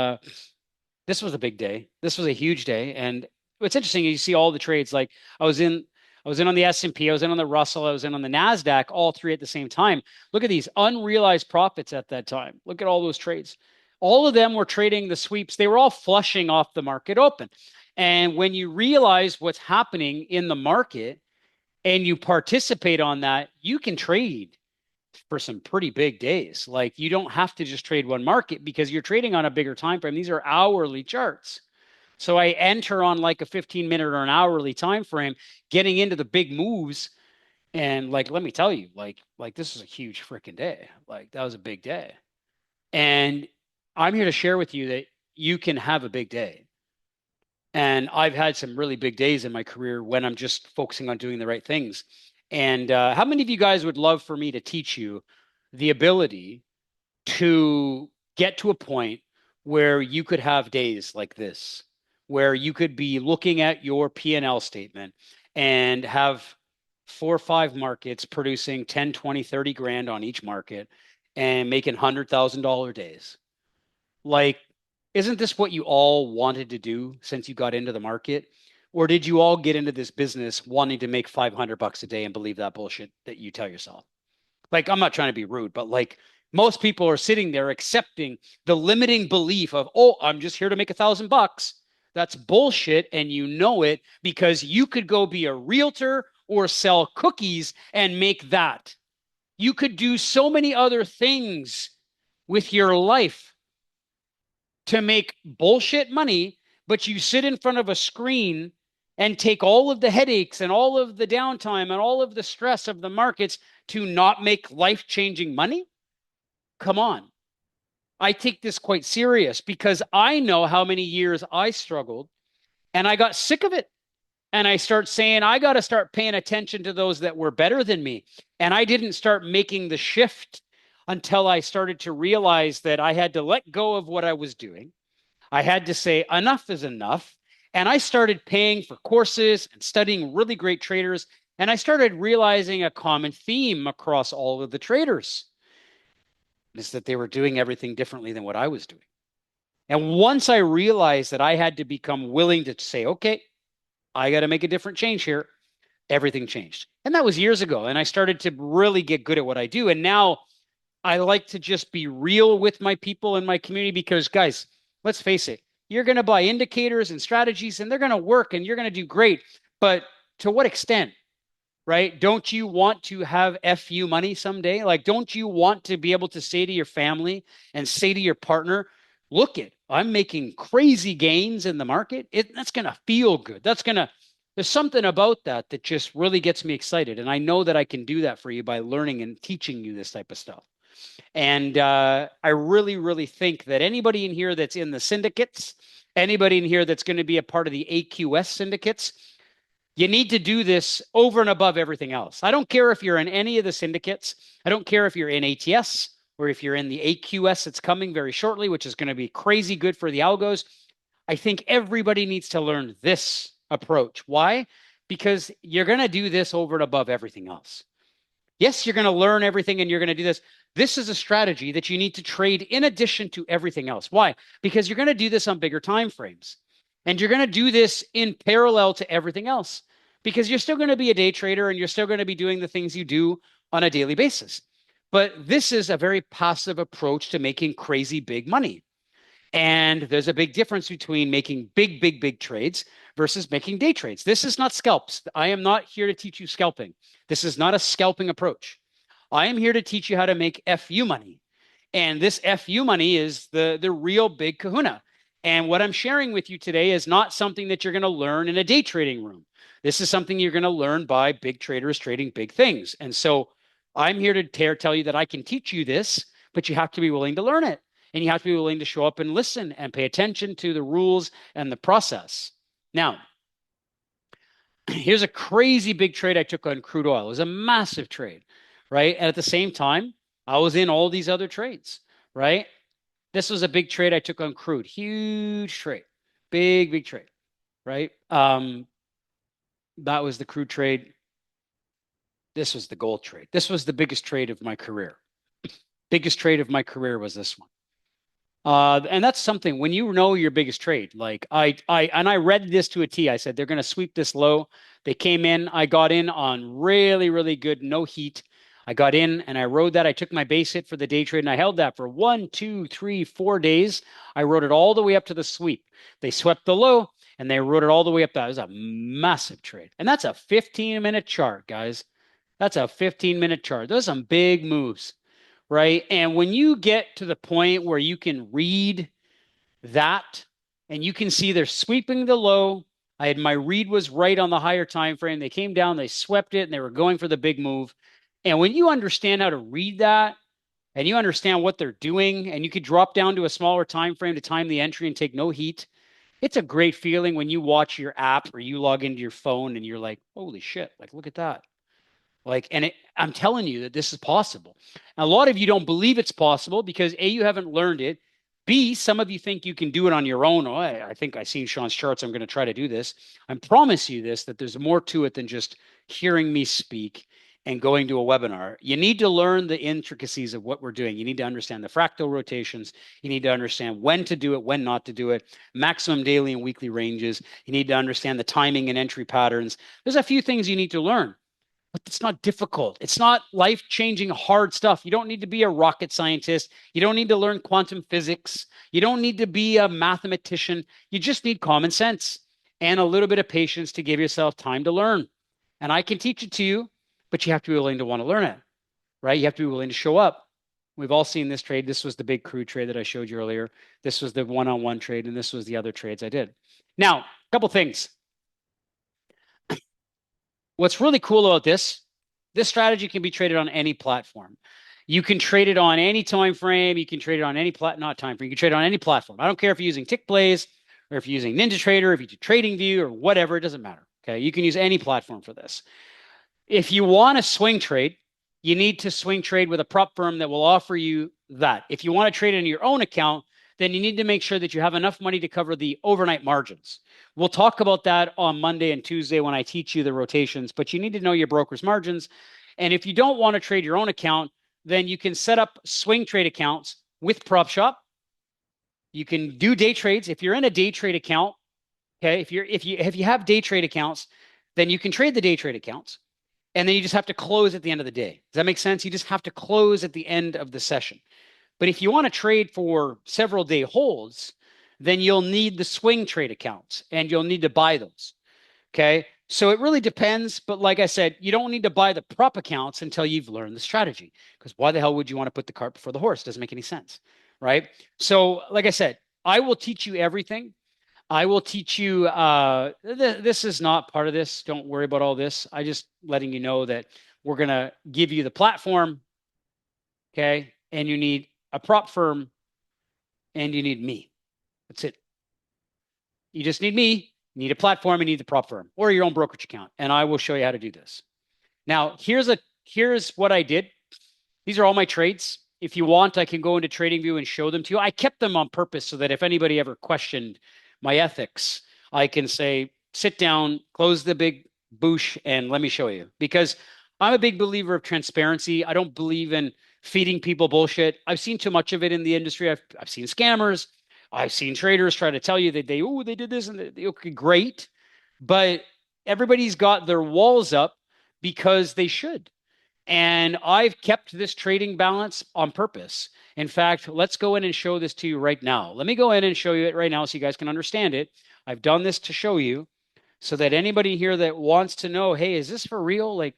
this was a big day. This was a huge day, and what's interesting is you see all the trades. Like I was in on the S&P, I was in on the Russell, I was in on the NASDAQ, all three at the same time. Look at these unrealized profits at that time. Look at all those trades. All of them were trading the sweeps. They were all flushing off the market open. And when you realize what's happening in the market and you participate on that, you can trade for some pretty big days. Like you don't have to just trade one market because you're trading on a bigger time frame. These are hourly charts. So I enter on like a 15-minute or an hourly time frame, getting into the big moves. And like, let me tell you, like this is a huge freaking day. Like that was a big day. And I'm here to share with you that you can have a big day. And I've had some really big days in my career when I'm just focusing on doing the right things. And how many of you guys would love for me to teach you the ability to get to a point where you could have days like this, where you could be looking at your P&L statement and have 4 or 5 markets producing 10, 20, 30 grand on each market and making $100,000 days? Like, isn't this what you all wanted to do since you got into the market? Or did you all get into this business wanting to make $500 a day and believe that bullshit that you tell yourself? Like, I'm not trying to be rude, but like most people are sitting there accepting the limiting belief of, oh, I'm just here to make $1,000. That's bullshit. And you know it because you could go be a realtor or sell cookies and make that. You could do so many other things with your life to make bullshit money, but you sit in front of a screen and take all of the headaches and all of the downtime and all of the stress of the markets to not make life-changing money? Come on. I take this quite serious because I know how many years I struggled and I got sick of it. And I start saying, I got to start paying attention to those that were better than me. And I didn't start making the shift until I started to realize that I had to let go of what I was doing. I had to say, enough is enough. And I started paying for courses and studying really great traders. And I started realizing a common theme across all of the traders is that they were doing everything differently than what I was doing. And once I realized that I had to become willing to say, okay, I got to make a different change here, everything changed. And that was years ago. And I started to really get good at what I do. And now I like to just be real with my people in my community because, guys, let's face it, you're going to buy indicators and strategies and they're going to work and you're going to do great. But to what extent? Right? Don't you want to have FU money someday? Like, don't you want to be able to say to your family and say to your partner, look it, I'm making crazy gains in the market. That's going to feel good. There's something about that that just really gets me excited. And I know that I can do that for you by learning and teaching you this type of stuff. And I really think that anybody in here that's in the syndicates, anybody in here that's going to be a part of the AQS syndicates, you need to do this over and above everything else. I don't care if you're in any of the syndicates. I don't care if you're in ATS or if you're in the AQS that's coming very shortly, which is going to be crazy good for the algos. I think everybody needs to learn this approach. Why? Because you're going to do this over and above everything else. Yes, you're going to learn everything and you're going to do this. This is a strategy that you need to trade in addition to everything else. Why? Because you're going to do this on bigger time frames. And you're going to do this in parallel to everything else because you're still going to be a day trader and you're still going to be doing the things you do on a daily basis. But this is a very passive approach to making crazy big money. And there's a big difference between making big, big, big trades versus making day trades. This is not scalps. I am not here to teach you scalping. This is not a scalping approach. I am here to teach you how to make FU money. And this FU money is the real big kahuna. And what I'm sharing with you today is not something that you're going to learn in a day trading room. This is something you're going to learn by big traders trading big things. And so I'm here to tell you that I can teach you this, but you have to be willing to learn it. And you have to be willing to show up and listen and pay attention to the rules and the process. Now, here's a crazy big trade I took on crude oil. It was a massive trade, right? And at the same time, I was in all these other trades, right? This was a big trade I took on crude. Huge trade. Big, big trade, right? That was the crude trade. This was the gold trade. This was the biggest trade of my career. Biggest trade of my career was this one. And that's something when you know your biggest trade. Like I read this to a T. I said they're going to sweep this low. They came in. I got in on really, really good, no heat. I got in and I rode that. I took my base hit for the day trade and I held that for 1, 2, 3, 4 days. I rode it all the way up to the sweep. They swept the low and they rode it all the way up. That was a massive trade. And that's a 15-minute chart, guys. That's a 15-minute chart. Those are some big moves. Right. And when you get to the point where you can read that and you can see they're sweeping the low, my read was right on the higher time frame. They came down, they swept it, and they were going for the big move. And when you understand how to read that and you understand what they're doing, and you could drop down to a smaller time frame to time the entry and take no heat, it's a great feeling when you watch your app or you log into your phone and you're like, holy shit, like look at that. Like, and I'm telling you that this is possible. A lot of you don't believe it's possible because A, you haven't learned it. B, some of you think you can do it on your own. Oh, I think I've seen Sean's charts. I'm going to try to do this. I promise you this, that there's more to it than just hearing me speak and going to a webinar. You need to learn the intricacies of what we're doing. You need to understand the fractal rotations. You need to understand when to do it, when not to do it, maximum daily and weekly ranges. You need to understand the timing and entry patterns. There's a few things you need to learn. But it's not difficult. It's not life-changing hard stuff. You don't need to be a rocket scientist. You don't need to learn quantum physics. You don't need to be a mathematician. You just need common sense and a little bit of patience to give yourself time to learn. And I can teach it to you, but you have to be willing to want to learn it, right? You have to be willing to show up. We've all seen this trade. This was the big crude trade that I showed you earlier. This was the one-on-one trade, and this was the other trades I did. Now, a couple things. What's really cool about this strategy can be traded on any platform. You can trade it on any time frame. You can trade it on any not time frame. You can trade it on any platform. I don't care if you're using Tickblaze or if you're using NinjaTrader, if you do TradingView or whatever, it doesn't matter. Okay. You can use any platform for this. If you want to swing trade, you need to swing trade with a prop firm that will offer you that. If you want to trade it in your own account, then you need to make sure that you have enough money to cover the overnight margins. We'll talk about that on Monday and Tuesday when I teach you the rotations, but you need to know your broker's margins. And if you don't want to trade your own account, then you can set up swing trade accounts with prop shop. You can do day trades. If you're in a day trade account, okay, if you have day trade accounts, then you can trade the day trade accounts. And then you just have to close at the end of the day. Does that make sense? You just have to close at the end of the session. But if you want to trade for several day holds, then you'll need the swing trade accounts and you'll need to buy those. Okay. So it really depends. But like I said, you don't need to buy the prop accounts until you've learned the strategy. Because why the hell would you want to put the cart before the horse? Doesn't make any sense. Right. So like I said, I will teach you everything. I will teach you. This is not part of this. Don't worry about all this. I just letting you know that we're going to give you the platform. Okay. And you need a prop firm, and you need me. That's it. You just need me, you need a platform, you need the prop firm, or your own brokerage account, and I will show you how to do this. Now, here's what I did. These are all my trades. If you want, I can go into TradingView and show them to you. I kept them on purpose so that if anybody ever questioned my ethics, I can say, sit down, close the big boosh, and let me show you. Because I'm a big believer of transparency. I don't believe in feeding people bullshit. I've seen too much of it in the industry. I've seen scammers. I've seen traders try to tell you that they did this and okay, great. But everybody's got their walls up because they should. And I've kept this trading balance on purpose. In fact, let's go in and show this to you right now. Let me go in and show you it right now so you guys can understand it. I've done this to show you so that anybody here that wants to know, hey, is this for real? Like,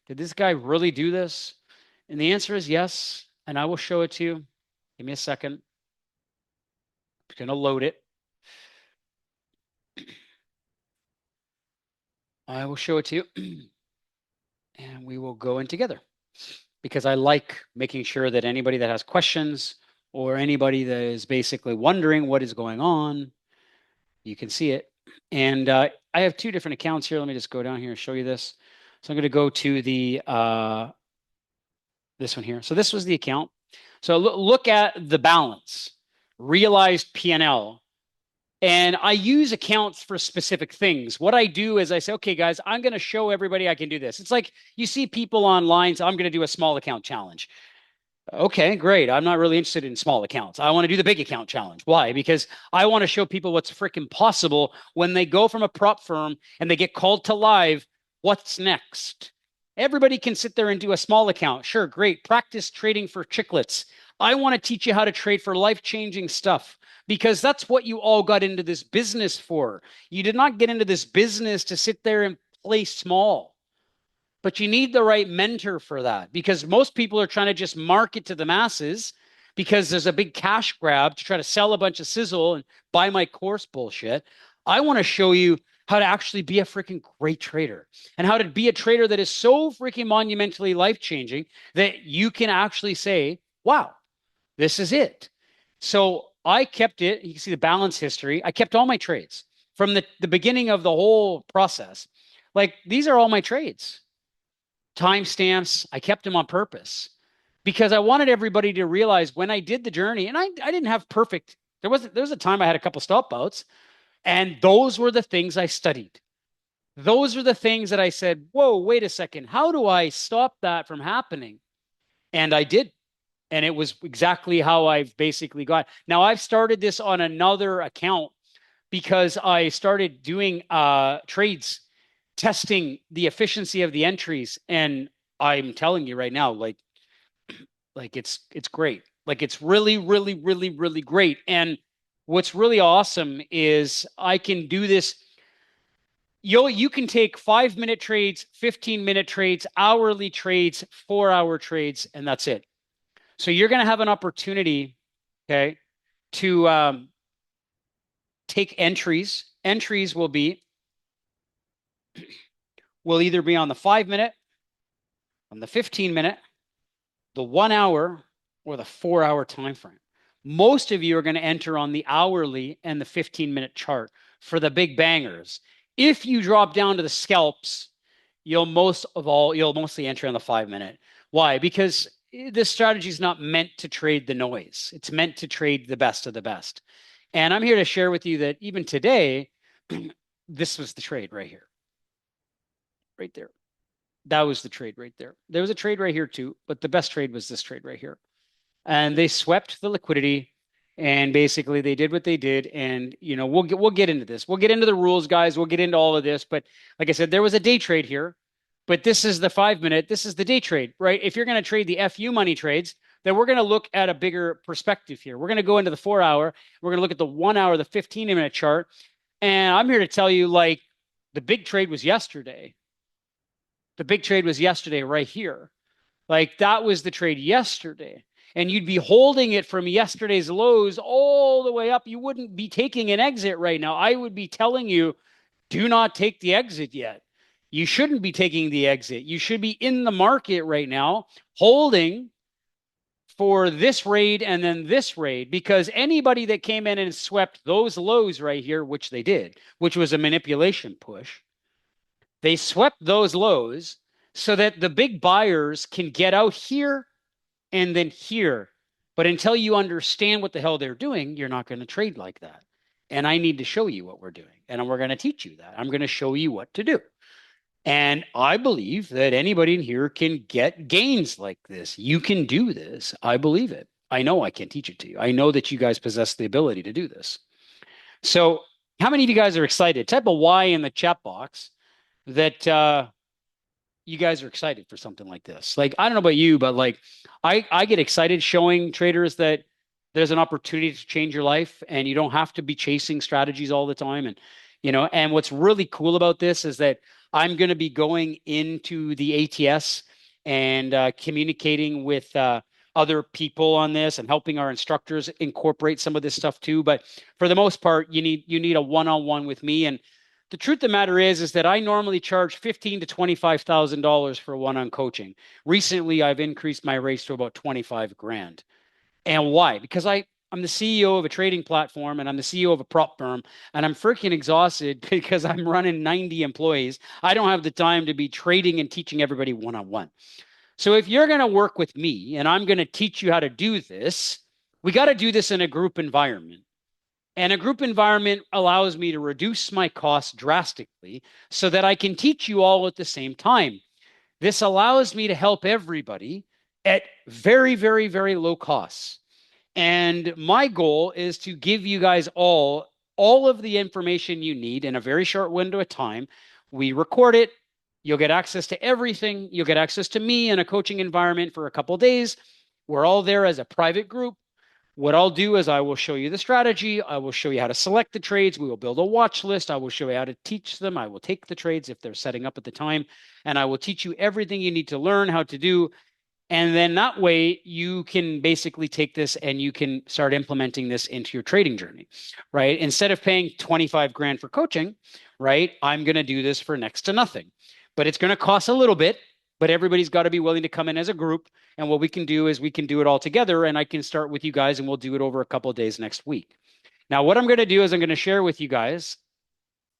did this guy really do this? And the answer is yes. And I will show it to you. Give me a second. I'm going to load it. I will show it to you. And we will go in together because I like making sure that anybody that has questions or anybody that is basically wondering what is going on, you can see it. And I have two different accounts here. Let me just go down here and show you this. So I'm going to go to the this one here. So this was the account. So look at the balance, realized P&L. And I use accounts for specific things. What I do is I say, okay, guys, I'm going to show everybody I can do this. It's like you see people online, so I'm going to do a small account challenge. Okay, great. I'm not really interested in small accounts. I want to do the big account challenge. Why? Because I want to show people what's freaking possible when they go from a prop firm and they get called to live. What's next? Everybody can sit there and do a small account. Sure, great. Practice trading for chicklets. I want to teach you how to trade for life-changing stuff because that's what you all got into this business for. You did not get into this business to sit there and play small. But you need the right mentor for that because most people are trying to just market to the masses because there's a big cash grab to try to sell a bunch of sizzle and buy my course bullshit. I want to show you how to actually be a freaking great trader and how to be a trader that is so freaking monumentally life-changing that you can actually say, wow, this is it. So I kept it. You can see the balance history. I kept all my trades from the beginning of the whole process. Like these are all my trades. Timestamps. I kept them on purpose because I wanted everybody to realize when I did the journey, and I didn't have perfect. There was a time I had a couple stop outs, and those were the things I studied. Those are the things that I said, whoa, wait a second. How do I stop that from happening? And I did. And it was exactly how I've basically got. Now I've started this on another account because I started doing trades, testing the efficiency of the entries, and I'm telling you right now, like it's great. Like it's really, really, really, really great. And what's really awesome is I can do this. You can take 5-minute trades, 15-minute trades, hourly trades, 4-hour trades, and that's it. So you're going to have an opportunity, okay, to take entries. Entries will either be on the 5-minute, on the 15-minute, the 1 hour, or the 4-hour time frame. Most of you are going to enter on the hourly and the 15-minute chart for the big bangers. If you drop down to the scalps, you'll mostly enter on the 5-minute. Why? Because this strategy is not meant to trade the noise. It's meant to trade the best of the best. And I'm here to share with you that even today, this was the trade right here. Right there. That was the trade right there. There was a trade right here too, but the best trade was this trade right here. And they swept the liquidity, and basically they did what they did. And we'll get into this. We'll get into the rules, guys. We'll get into all of this. But like I said, there was a day trade here, but this is the 5-minute. This is the day trade, right? If you're going to trade the FU money trades, then we're going to look at a bigger perspective here. We're going to go into the 4-hour. We're going to look at the 1 hour, the 15-minute chart. And I'm here to tell you, like, the big trade was yesterday. The big trade was yesterday right here. Like that was the trade yesterday. And you'd be holding it from yesterday's lows all the way up. You wouldn't be taking an exit right now. I would be telling you, do not take the exit yet. You shouldn't be taking the exit. You should be in the market right now, holding for this raid and then this raid, because anybody that came in and swept those lows right here, which they did, which was a manipulation push, they swept those lows so that the big buyers can get out here and then here. But until you understand what the hell they're doing, you're not going to trade like that. And I need to show you what we're doing. And we're going to teach you that. I'm going to show you what to do. And I believe that anybody in here can get gains like this. You can do this. I believe it. I know I can teach it to you. I know that you guys possess the ability to do this. So, how many of you guys are excited? Type a Y in the chat box that you guys are excited for something like this. Like, I don't know about you, but like I get excited showing traders that there's an opportunity to change your life and you don't have to be chasing strategies all the time. And, and what's really cool about this is that I'm going to be going into the ATS and communicating with other people on this and helping our instructors incorporate some of this stuff too. But for the most part, you need a one-on-one with me. And the truth of the matter is that I normally charge $15,000 to $25,000 for one-on coaching. Recently, I've increased my rates to about 25 grand. And why? Because I'm the CEO of a trading platform and I'm the CEO of a prop firm, and I'm freaking exhausted because I'm running 90 employees. I don't have the time to be trading and teaching everybody one-on-one. So if you're going to work with me and I'm going to teach you how to do this, we got to do this in a group environment. And a group environment allows me to reduce my costs drastically so that I can teach you all at the same time. This allows me to help everybody at very, very, very low costs. And my goal is to give you guys all of the information you need in a very short window of time. We record it. You'll get access to everything. You'll get access to me in a coaching environment for a couple of days. We're all there as a private group. What I'll do is I will show you the strategy. I will show you how to select the trades. We will build a watch list. I will show you how to teach them. I will take the trades if they're setting up at the time, and I will teach you everything you need to learn how to do. And then that way you can basically take this and you can start implementing this into your trading journey, right? Instead of paying 25 grand for coaching, right? I'm going to do this for next to nothing, but it's going to cost a little bit, but everybody's got to be willing to come in as a group. And what we can do is we can do it all together, and I can start with you guys and we'll do it over a couple of days next week. Now, what I'm going to do is I'm going to share with you guys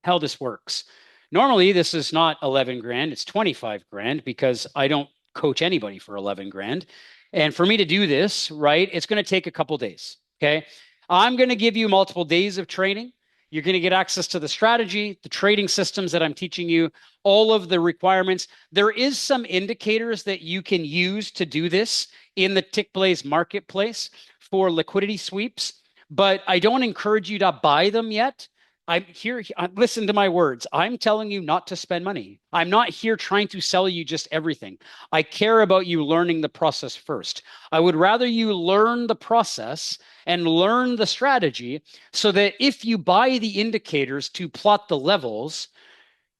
how this works. Normally, this is not 11 grand, it's 25 grand because I don't coach anybody for 11 grand. And for me to do this, right, it's going to take a couple days. Okay. I'm going to give you multiple days of training. You're going to get access to the strategy, the trading systems that I'm teaching you, all of the requirements. There is some indicators that you can use to do this in the Tickblaze marketplace for liquidity sweeps, but I don't encourage you to buy them yet. I'm here. Listen to my words. I'm telling you not to spend money. I'm not here trying to sell you just everything. I care about you learning the process first. I would rather you learn the process and learn the strategy so that if you buy the indicators to plot the levels,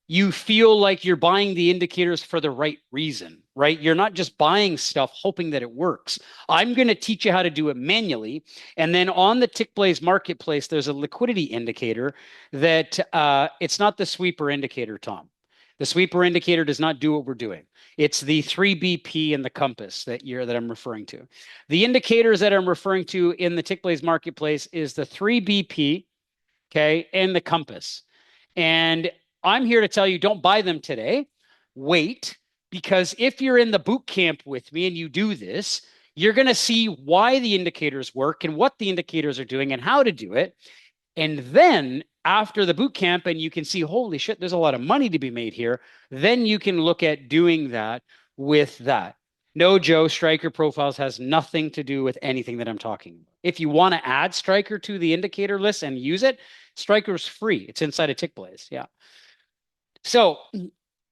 you feel like you're buying the indicators for the right reason, right? You're not just buying stuff hoping that it works. I'm going to teach you how to do it manually. And then on the Tickblaze marketplace, there's a liquidity indicator that it's not the sweeper indicator, Tom. The sweeper indicator does not do what we're doing. It's the 3BP and the compass that I'm referring to. The indicators that I'm referring to in the Tickblaze marketplace is the 3BP, okay, and the compass. And I'm here to tell you, don't buy them today. Wait, because if you're in the boot camp with me and you do this, you're going to see why the indicators work and what the indicators are doing and how to do it. And then after the boot camp, and you can see, holy shit, there's a lot of money to be made here. Then you can look at doing that with that. No, Joe, Striker Profiles has nothing to do with anything that I'm talking about. If you want to add Striker to the indicator list and use it, Striker's free. It's inside of Tickblaze. Yeah. So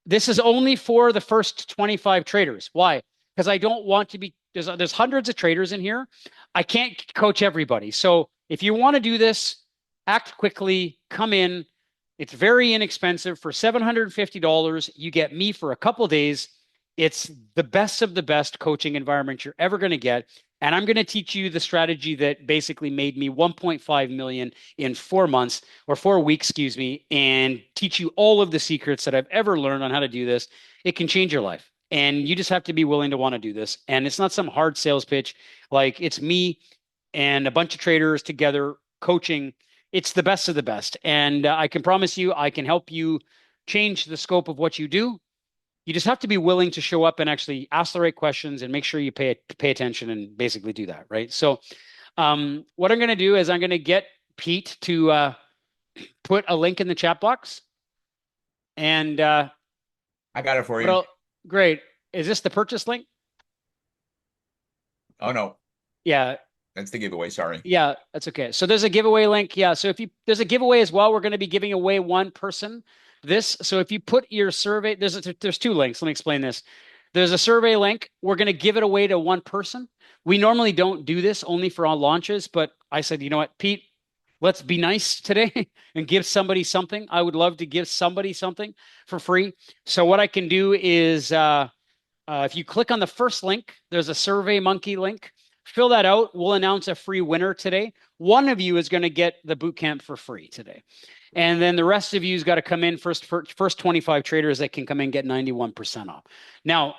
this is only for the first 25 traders. Why? Because I don't want to be, there's hundreds of traders in here. I can't coach everybody. So if you want to do this, act quickly, come in. It's very inexpensive. For $750, you get me for a couple days. It's the best of the best coaching environment you're ever going to get. And I'm going to teach you the strategy that basically made me 1.5 million in 4 months or 4 weeks, excuse me, and teach you all of the secrets that I've ever learned on how to do this. It can change your life. And you just have to be willing to want to do this. And it's not some hard sales pitch. Like, it's me and a bunch of traders together coaching. It's the best of the best. And I can promise you, I can help you change the scope of what you do. You just have to be willing to show up and actually ask the right questions and make sure you pay attention and basically do that, right? So what I'm going to do is I'm going to get Pete to put a link in the chat box. And I got it for What you. else? Great. Is this the purchase link? Oh no, Yeah. that's the giveaway. Sorry. Yeah, that's okay. So there's a giveaway link. Yeah. So if you there's a giveaway as well, we're going to be giving away one person this. So if you put your survey, there's two links. Let me explain this. There's a survey link. We're going to give it away to one person. We normally don't do this only for all launches, but I said, you know what, Pete, let's be nice today and give somebody something. I would love to give somebody something for free. So what I can do is if you click on the first link, there's a Survey Monkey link. Fill that out. We'll announce a free winner today. One of you is going to get the boot camp for free today. And then the rest of you's got to come in first 25 traders that can come in get 91% off. Now,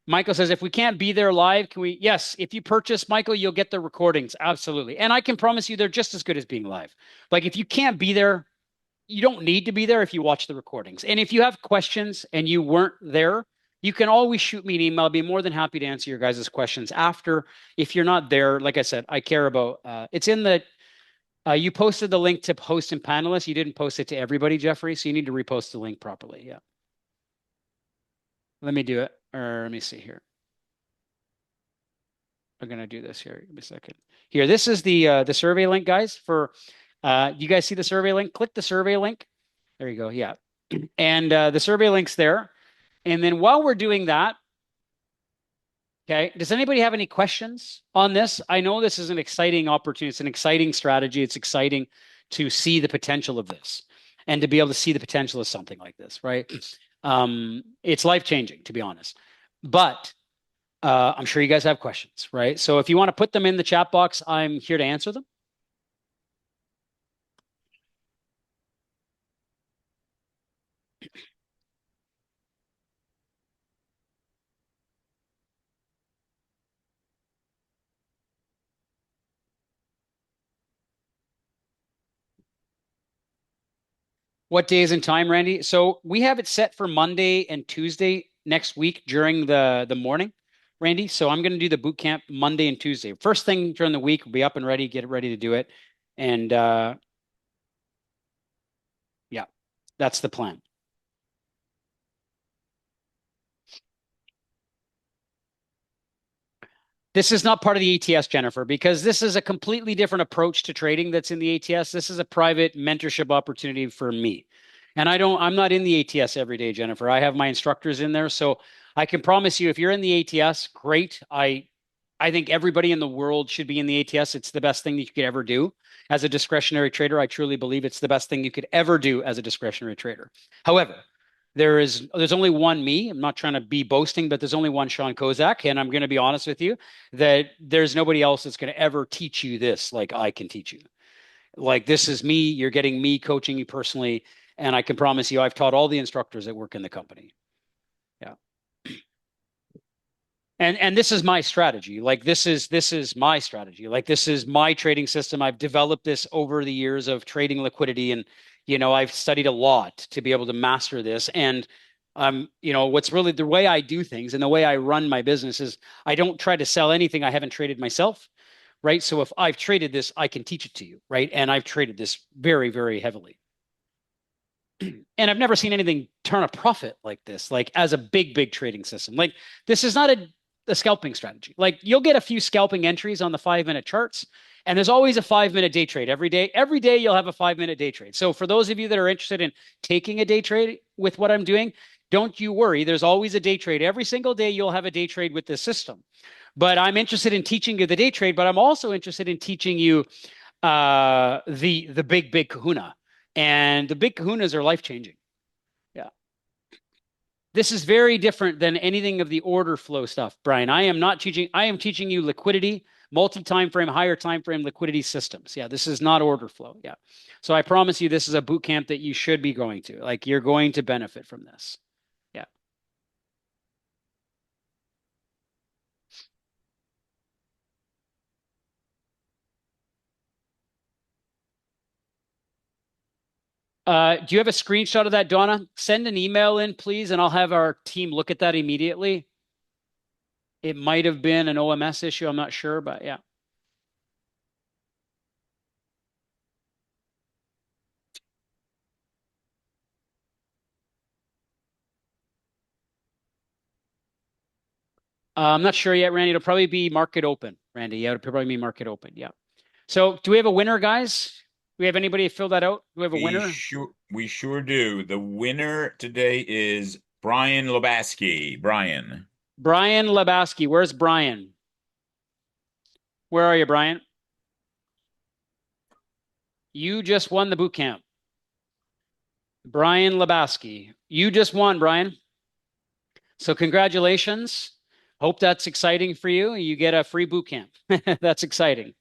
Michael says if we can't be there live, can we? Yes, if you purchase, Michael, you'll get the recordings. Absolutely. And I can promise you they're just as good as being live. Like if you can't be there, you don't need to be there if you watch the recordings. And if you have questions and you weren't there, you can always shoot me an email. I'll be more than happy to answer your guys' questions after. If you're not there, like I said, I care about it's in the you posted the link to host and panelists. You didn't post it to everybody, Jeffrey. So you need to repost the link properly. Yeah. Let me do it. Or let me see here. I'm gonna do this here. Give me a second. Here, this is the survey link, guys. For you guys see the survey link? Click the survey link. There you go. Yeah. And the survey link's there. And then while we're doing that, okay, does anybody have any questions on this? I know this is an exciting opportunity. It's an exciting strategy. It's exciting to see the potential of this and to be able to see the potential of something like this, right? It's life changing, to be honest. But I'm sure you guys have questions, right? So if you want to put them in the chat box, I'm here to answer them. What days and time, Randy? So we have it set for Monday and Tuesday next week during the morning, Randy. So I'm going to do the boot camp Monday and Tuesday. First thing during the week, we'll be up and ready, get ready to do it. And yeah, that's the plan. This is not part of the ATS, Jennifer, because this is a completely different approach to trading that's in the ATS. This is a private mentorship opportunity for me. And I'm not in the ATS every day, Jennifer. I have my instructors in there. So I can promise you, if you're in the ATS, great. I think everybody in the world should be in the ATS. It's the best thing that you could ever do as a discretionary trader. I truly believe it's the best thing you could ever do as a discretionary trader. However, there's only one me. I'm not trying to be boasting, but there's only one Sean Kozak, and I'm going to be honest with you that there's nobody else that's going to ever teach you this like I can teach you. Like this is me. You're getting me coaching you personally, and I can promise you, I've taught all the instructors that work in the company. Yeah. And this is my strategy. Like this is my strategy. Like this is my trading system. I've developed this over the years of trading liquidity, and I've studied a lot to be able to master this. And what's really the way I do things and the way I run my business is I don't try to sell anything I haven't traded myself, right? So if I've traded this, I can teach it to you, right? And I've traded this very, very heavily. And I've never seen anything turn a profit like this, like as a big, big trading system. Like this is not a scalping strategy. Like you'll get a few scalping entries on the 5 minute charts, and there's always a 5 minute day trade every day. Every day you'll have a 5 minute day trade. So for those of you that are interested in taking a day trade with what I'm doing, don't you worry. There's always a day trade. Every single day you'll have a day trade with this system. But I'm interested in teaching you the day trade, but I'm also interested in teaching you the big kahuna. And the big kahunas are life changing. Yeah. This is very different than anything of the order flow stuff, Brian. I am teaching you liquidity, multi-time frame, higher time frame liquidity systems. Yeah, this is not order flow. Yeah. So I promise you this is a boot camp that you should be going to. Like you're going to benefit from this. Yeah. Do you have a screenshot of that, Donna? Send an email in, please, and I'll have our team look at that immediately. It might have been an OMS issue. I'm not sure, but yeah. I'm not sure yet, Randy. It'll probably be market open, Randy. Yeah, it'll probably be market open. Yeah. So do we have a winner, guys? Do we have anybody fill that out? Do we have a winner? We sure do. The winner today is Brian Labaski. Brian. Brian Labaski. Where's Brian? Where are you, Brian? You just won the boot camp. Brian Labaski. You just won, Brian. So congratulations. Hope that's exciting for you. You get a free boot camp. That's exciting.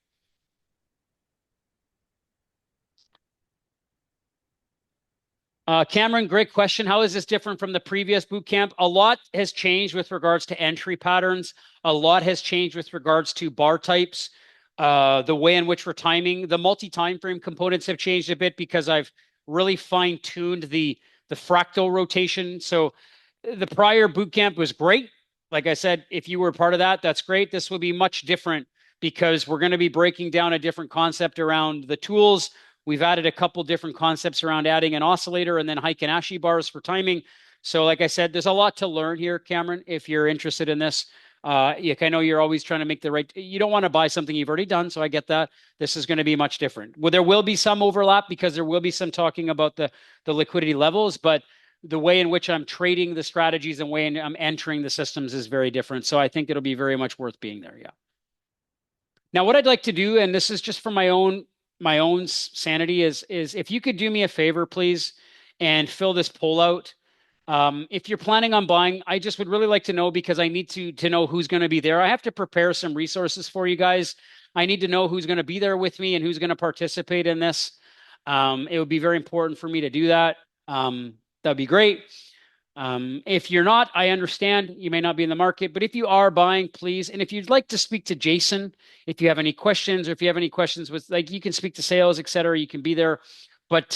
Cameron, great question. How is this different from the previous boot camp? A lot has changed with regards to entry patterns. A lot has changed with regards to bar types. The way in which we're timing, the multi-time frame components have changed a bit because I've really fine-tuned the fractal rotation. So the prior boot camp was great. Like I said, if you were part of that, that's great. This will be much different because we're going to be breaking down a different concept around the tools. We've added a couple different concepts around adding an oscillator and then Heiken Ashi bars for timing. So like I said, there's a lot to learn here, Cameron, if you're interested in this. I know you're always trying to make the right, you don't want to buy something you've already done. So I get that. This is going to be much different. Well, there will be some overlap because there will be some talking about the liquidity levels, but the way in which I'm trading the strategies and way I'm entering the systems is very different. So I think it'll be very much worth being there. Yeah. Now, what I'd like to do, and this is just for my own sanity, is if you could do me a favor, please, and fill this poll out. If you're planning on buying, I just would really like to know because I need to know who's going to be there. I have to prepare some resources for you guys. I need to know who's going to be there with me and who's going to participate in this. It would be very important for me to do that. That'd be great. If you're not, I understand you may not be in the market, but if you are buying, please. And if you'd like to speak to Jason, if you have any questions or if you have any questions with like you can speak to sales, et cetera, you can be there. But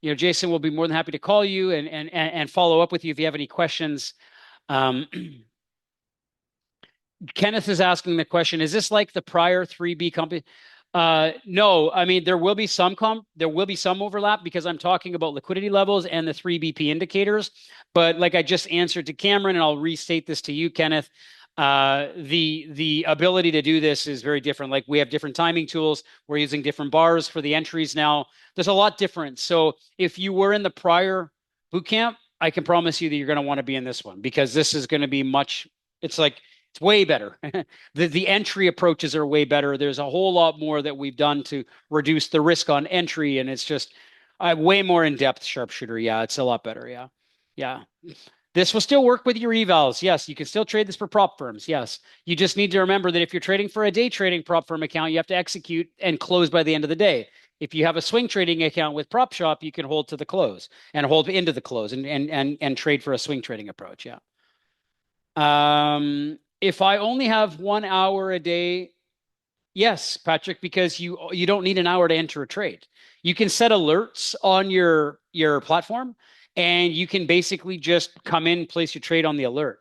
Jason will be more than happy to call you and follow up with you if you have any questions. Um, Kenneth is asking the question, is this like the prior 3B company? No, I mean there will be some overlap because I'm talking about liquidity levels and the 3BP indicators. But like I just answered to Cameron, and I'll restate this to you, Kenneth. The ability to do this is very different. Like we have different timing tools. We're using different bars for the entries now. There's a lot different. So if you were in the prior boot camp, I can promise you that you're going to want to be in this one because this is going to be much. It's way better. The entry approaches are way better. There's a whole lot more that we've done to reduce the risk on entry, and it's just way more in depth sharpshooter. Yeah, it's a lot better. Yeah, yeah. This will still work with your evals. Yes, you can still trade this for prop firms. Yes, you just need to remember that if you're trading for a day trading prop firm account, you have to execute and close by the end of the day. If you have a swing trading account with prop shop, you can hold to the close and hold into the close and trade for a swing trading approach. Yeah. If I only have 1 hour a day, yes, Patrick, because you don't need an hour to enter a trade. You can set alerts on your platform, and you can basically just come in, place your trade on the alert.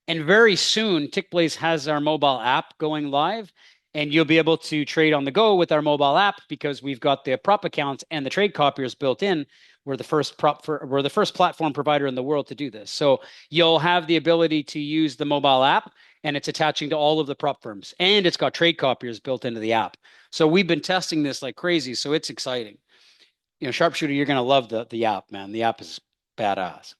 And very soon, Tickblaze has our mobile app going live, and you'll be able to trade on the go with our mobile app because we've got the prop accounts and the trade copiers built in. We're the first platform provider in the world to do this. So you'll have the ability to use the mobile app, and it's attaching to all of the prop firms, and it's got trade copiers built into the app. So we've been testing this like crazy. So it's exciting. Sharpshooter, you're going to love the app, man. The app is badass.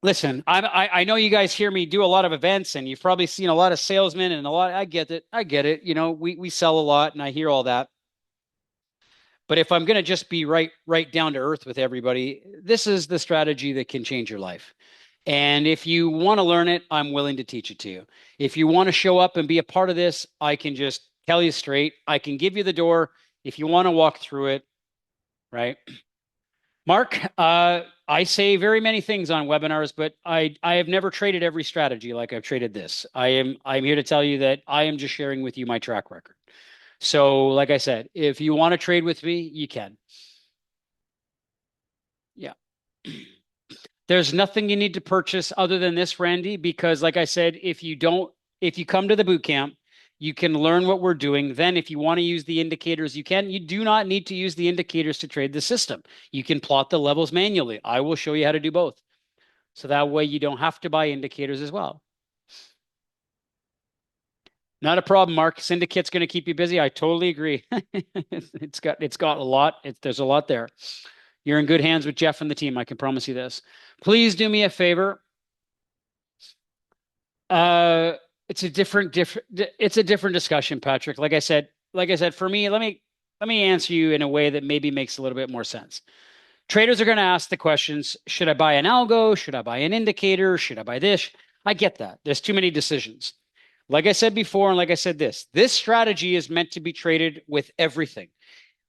Listen, I know you guys hear me do a lot of events, and you've probably seen a lot of salesmen and a lot. I get it. I get it. We sell a lot, and I hear all that. But if I'm going to just be right down to earth with everybody, this is the strategy that can change your life. And if you want to learn it, I'm willing to teach it to you. If you want to show up and be a part of this, I can just tell you straight. I can give you the door if you want to walk through it, right? Mark, I say very many things on webinars, but I have never traded every strategy like I've traded this. I'm here to tell you that I am just sharing with you my track record. So, like I said, if you want to trade with me, you can. Yeah. There's nothing you need to purchase other than this, Randy, because like I said, if you come to the boot camp, you can learn what we're doing. Then if you want to use the indicators, you can. You do not need to use the indicators to trade the system. You can plot the levels manually. I will show you how to do both. So that way you don't have to buy indicators as well. Not a problem, Mark. Syndicate's going to keep you busy. I totally agree. It's got a lot. There's a lot there. You're in good hands with Jeff and the team. I can promise you this. Please do me a favor. Uh, it's a different discussion, Patrick. Like I said, for me, let me answer you in a way that maybe makes a little bit more sense. Traders are going to ask the questions, should I buy an algo? Should I buy an indicator? Should I buy this? I get that. There's too many decisions. Like I said before, and like I said this strategy is meant to be traded with everything.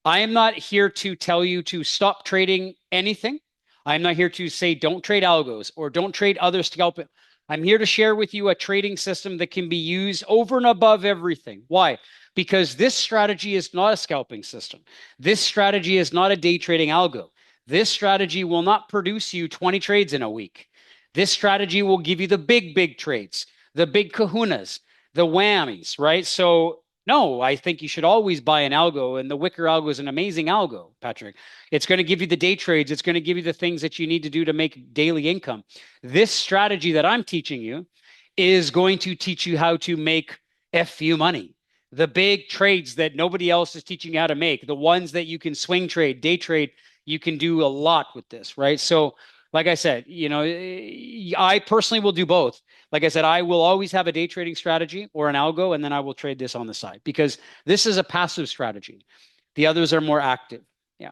I am not here to tell you to stop trading anything. I'm not here to say don't trade algos or don't trade other scalping. I'm here to share with you a trading system that can be used over and above everything. Why? Because this strategy is not a scalping system. This strategy is not a day trading algo. This strategy will not produce you 20 trades in a week. This strategy will give you the big trades, the big kahunas, the whammies, right? So no, I think you should always buy an algo, and the Wicker algo is an amazing algo, Patrick. It's going to give you the day trades. It's going to give you the things that you need to do to make daily income. This strategy that I'm teaching you is going to teach you how to make FU money. The big trades that nobody else is teaching you how to make, the ones that you can swing trade, day trade, you can do a lot with this, right? So, like I said, I personally will do both. Like I said, I will always have a day trading strategy or an algo, and then I will trade this on the side because this is a passive strategy. The others are more active. Yeah.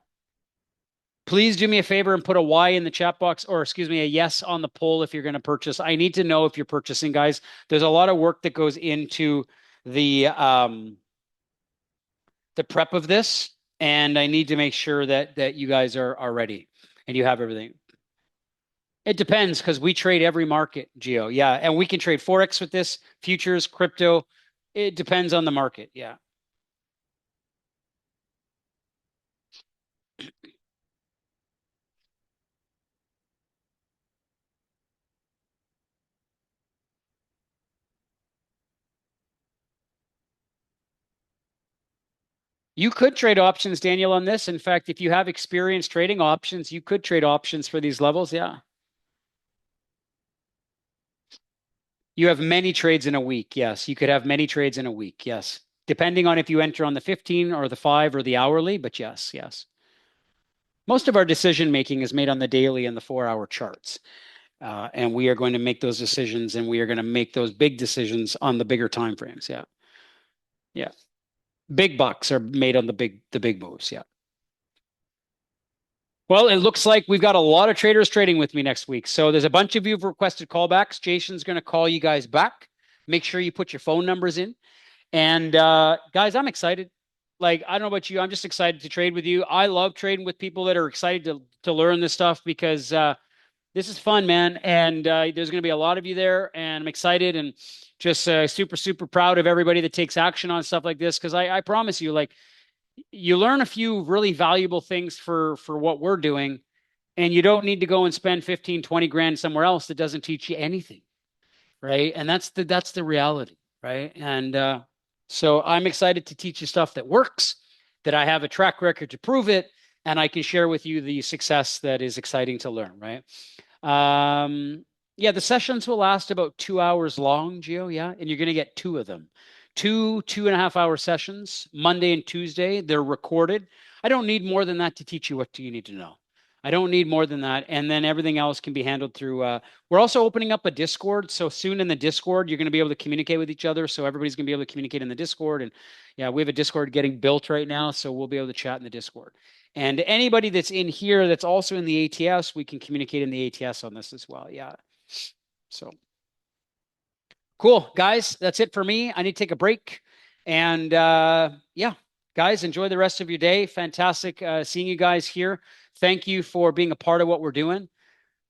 Please do me a favor and put a Y in the chat box, or excuse me, a yes on the poll if you're going to purchase. I need to know if you're purchasing, guys. There's a lot of work that goes into the prep of this, and I need to make sure that you guys are ready and you have everything. It depends because we trade every market, Geo. Yeah, and we can trade Forex with this, futures, crypto. It depends on the market. Yeah. You could trade options, Daniel, on this. In fact, if you have experience trading options, you could trade options for these levels. Yeah. You have many trades in a week. Yes. You could have many trades in a week. Yes. Depending on if you enter on the 15 or the 5 or the hourly, but yes, yes. Most of our decision making is made on the daily and the 4-hour charts. And we are going to make those decisions and we are going to make those big decisions on the bigger time frames. Yeah. Yeah. Big bucks are made on the big moves. Yeah. Well, it looks like we've got a lot of traders trading with me next week. So there's a bunch of you who've requested callbacks. Jason's going to call you guys back. Make sure you put your phone numbers in. And guys, I'm excited. Like, I don't know about you. I'm just excited to trade with you. I love trading with people that are excited to learn this stuff because this is fun, man. And there's going to be a lot of you there. And I'm excited and just super proud of everybody that takes action on stuff like this. Because I promise you, like, you learn a few really valuable things for what we're doing. And you don't need to go and spend 15, 20 grand somewhere else that doesn't teach you anything. Right. And that's the reality. Right. And so I'm excited to teach you stuff that works, that I have a track record to prove it. And I can share with you the success that is exciting to learn. Right. Yeah, the sessions will last about 2 hours long, Gio. Yeah. And you're going to get two of them, 2.5 hour sessions, Monday and Tuesday. They're recorded. I don't need more than that to teach you what do you need to know. I don't need more than that. And then everything else can be handled through. We're also opening up a Discord. So soon in the Discord, you're going to be able to communicate with each other. So everybody's going to be able to communicate in the Discord. And yeah, we have a Discord getting built right now. So we'll be able to chat in the Discord. And anybody that's in here that's also in the ATS, we can communicate in the ATS on this as well. Yeah. So cool, guys. That's it for me. I need to take a break. And yeah, guys, enjoy the rest of your day. Fantastic seeing you guys here. Thank you for being a part of what we're doing.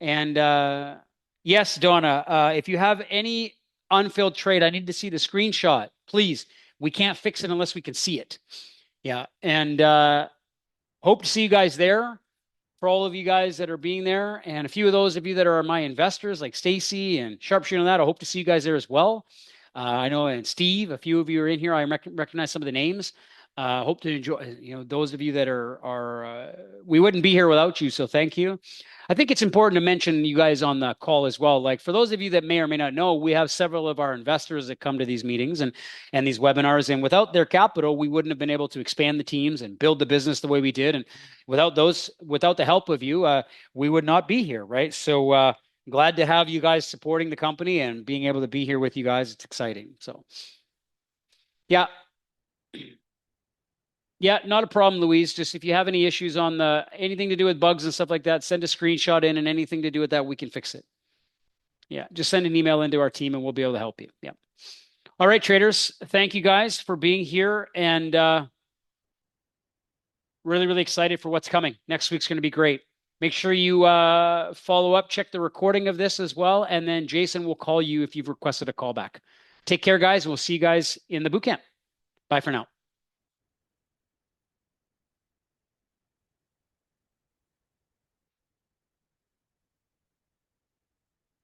And yes, Donna, if you have any unfilled trade, I need to see the screenshot, please. We can't fix it unless we can see it. Yeah. And hope to see you guys there. For all of you guys that are being there, and a few of those of you that are my investors, like Stacy and Sharpshooter and that, I hope to see you guys there as well. I know, and Steve, a few of you are in here. I recognize some of the names. Hope to enjoy. Those of you that are we wouldn't be here without you, so thank you. I think it's important to mention you guys on the call as well. Like for those of you that may or may not know, we have several of our investors that come to these meetings and these webinars. And without their capital, we wouldn't have been able to expand the teams and build the business the way we did. And without the help of you, we would not be here, right? So glad to have you guys supporting the company and being able to be here with you guys. It's exciting. So yeah. Yeah, not a problem, Louise. Just if you have any issues on the anything to do with bugs and stuff like that, send a screenshot in and anything to do with that, we can fix it. Yeah, just send an email into our team and we'll be able to help you. Yeah. All right, traders. Thank you guys for being here and really, really excited for what's coming. Next week's going to be great. Make sure you follow up, check the recording of this as well, and then Jason will call you if you've requested a call back. Take care, guys. We'll see you guys in the boot camp. Bye for now.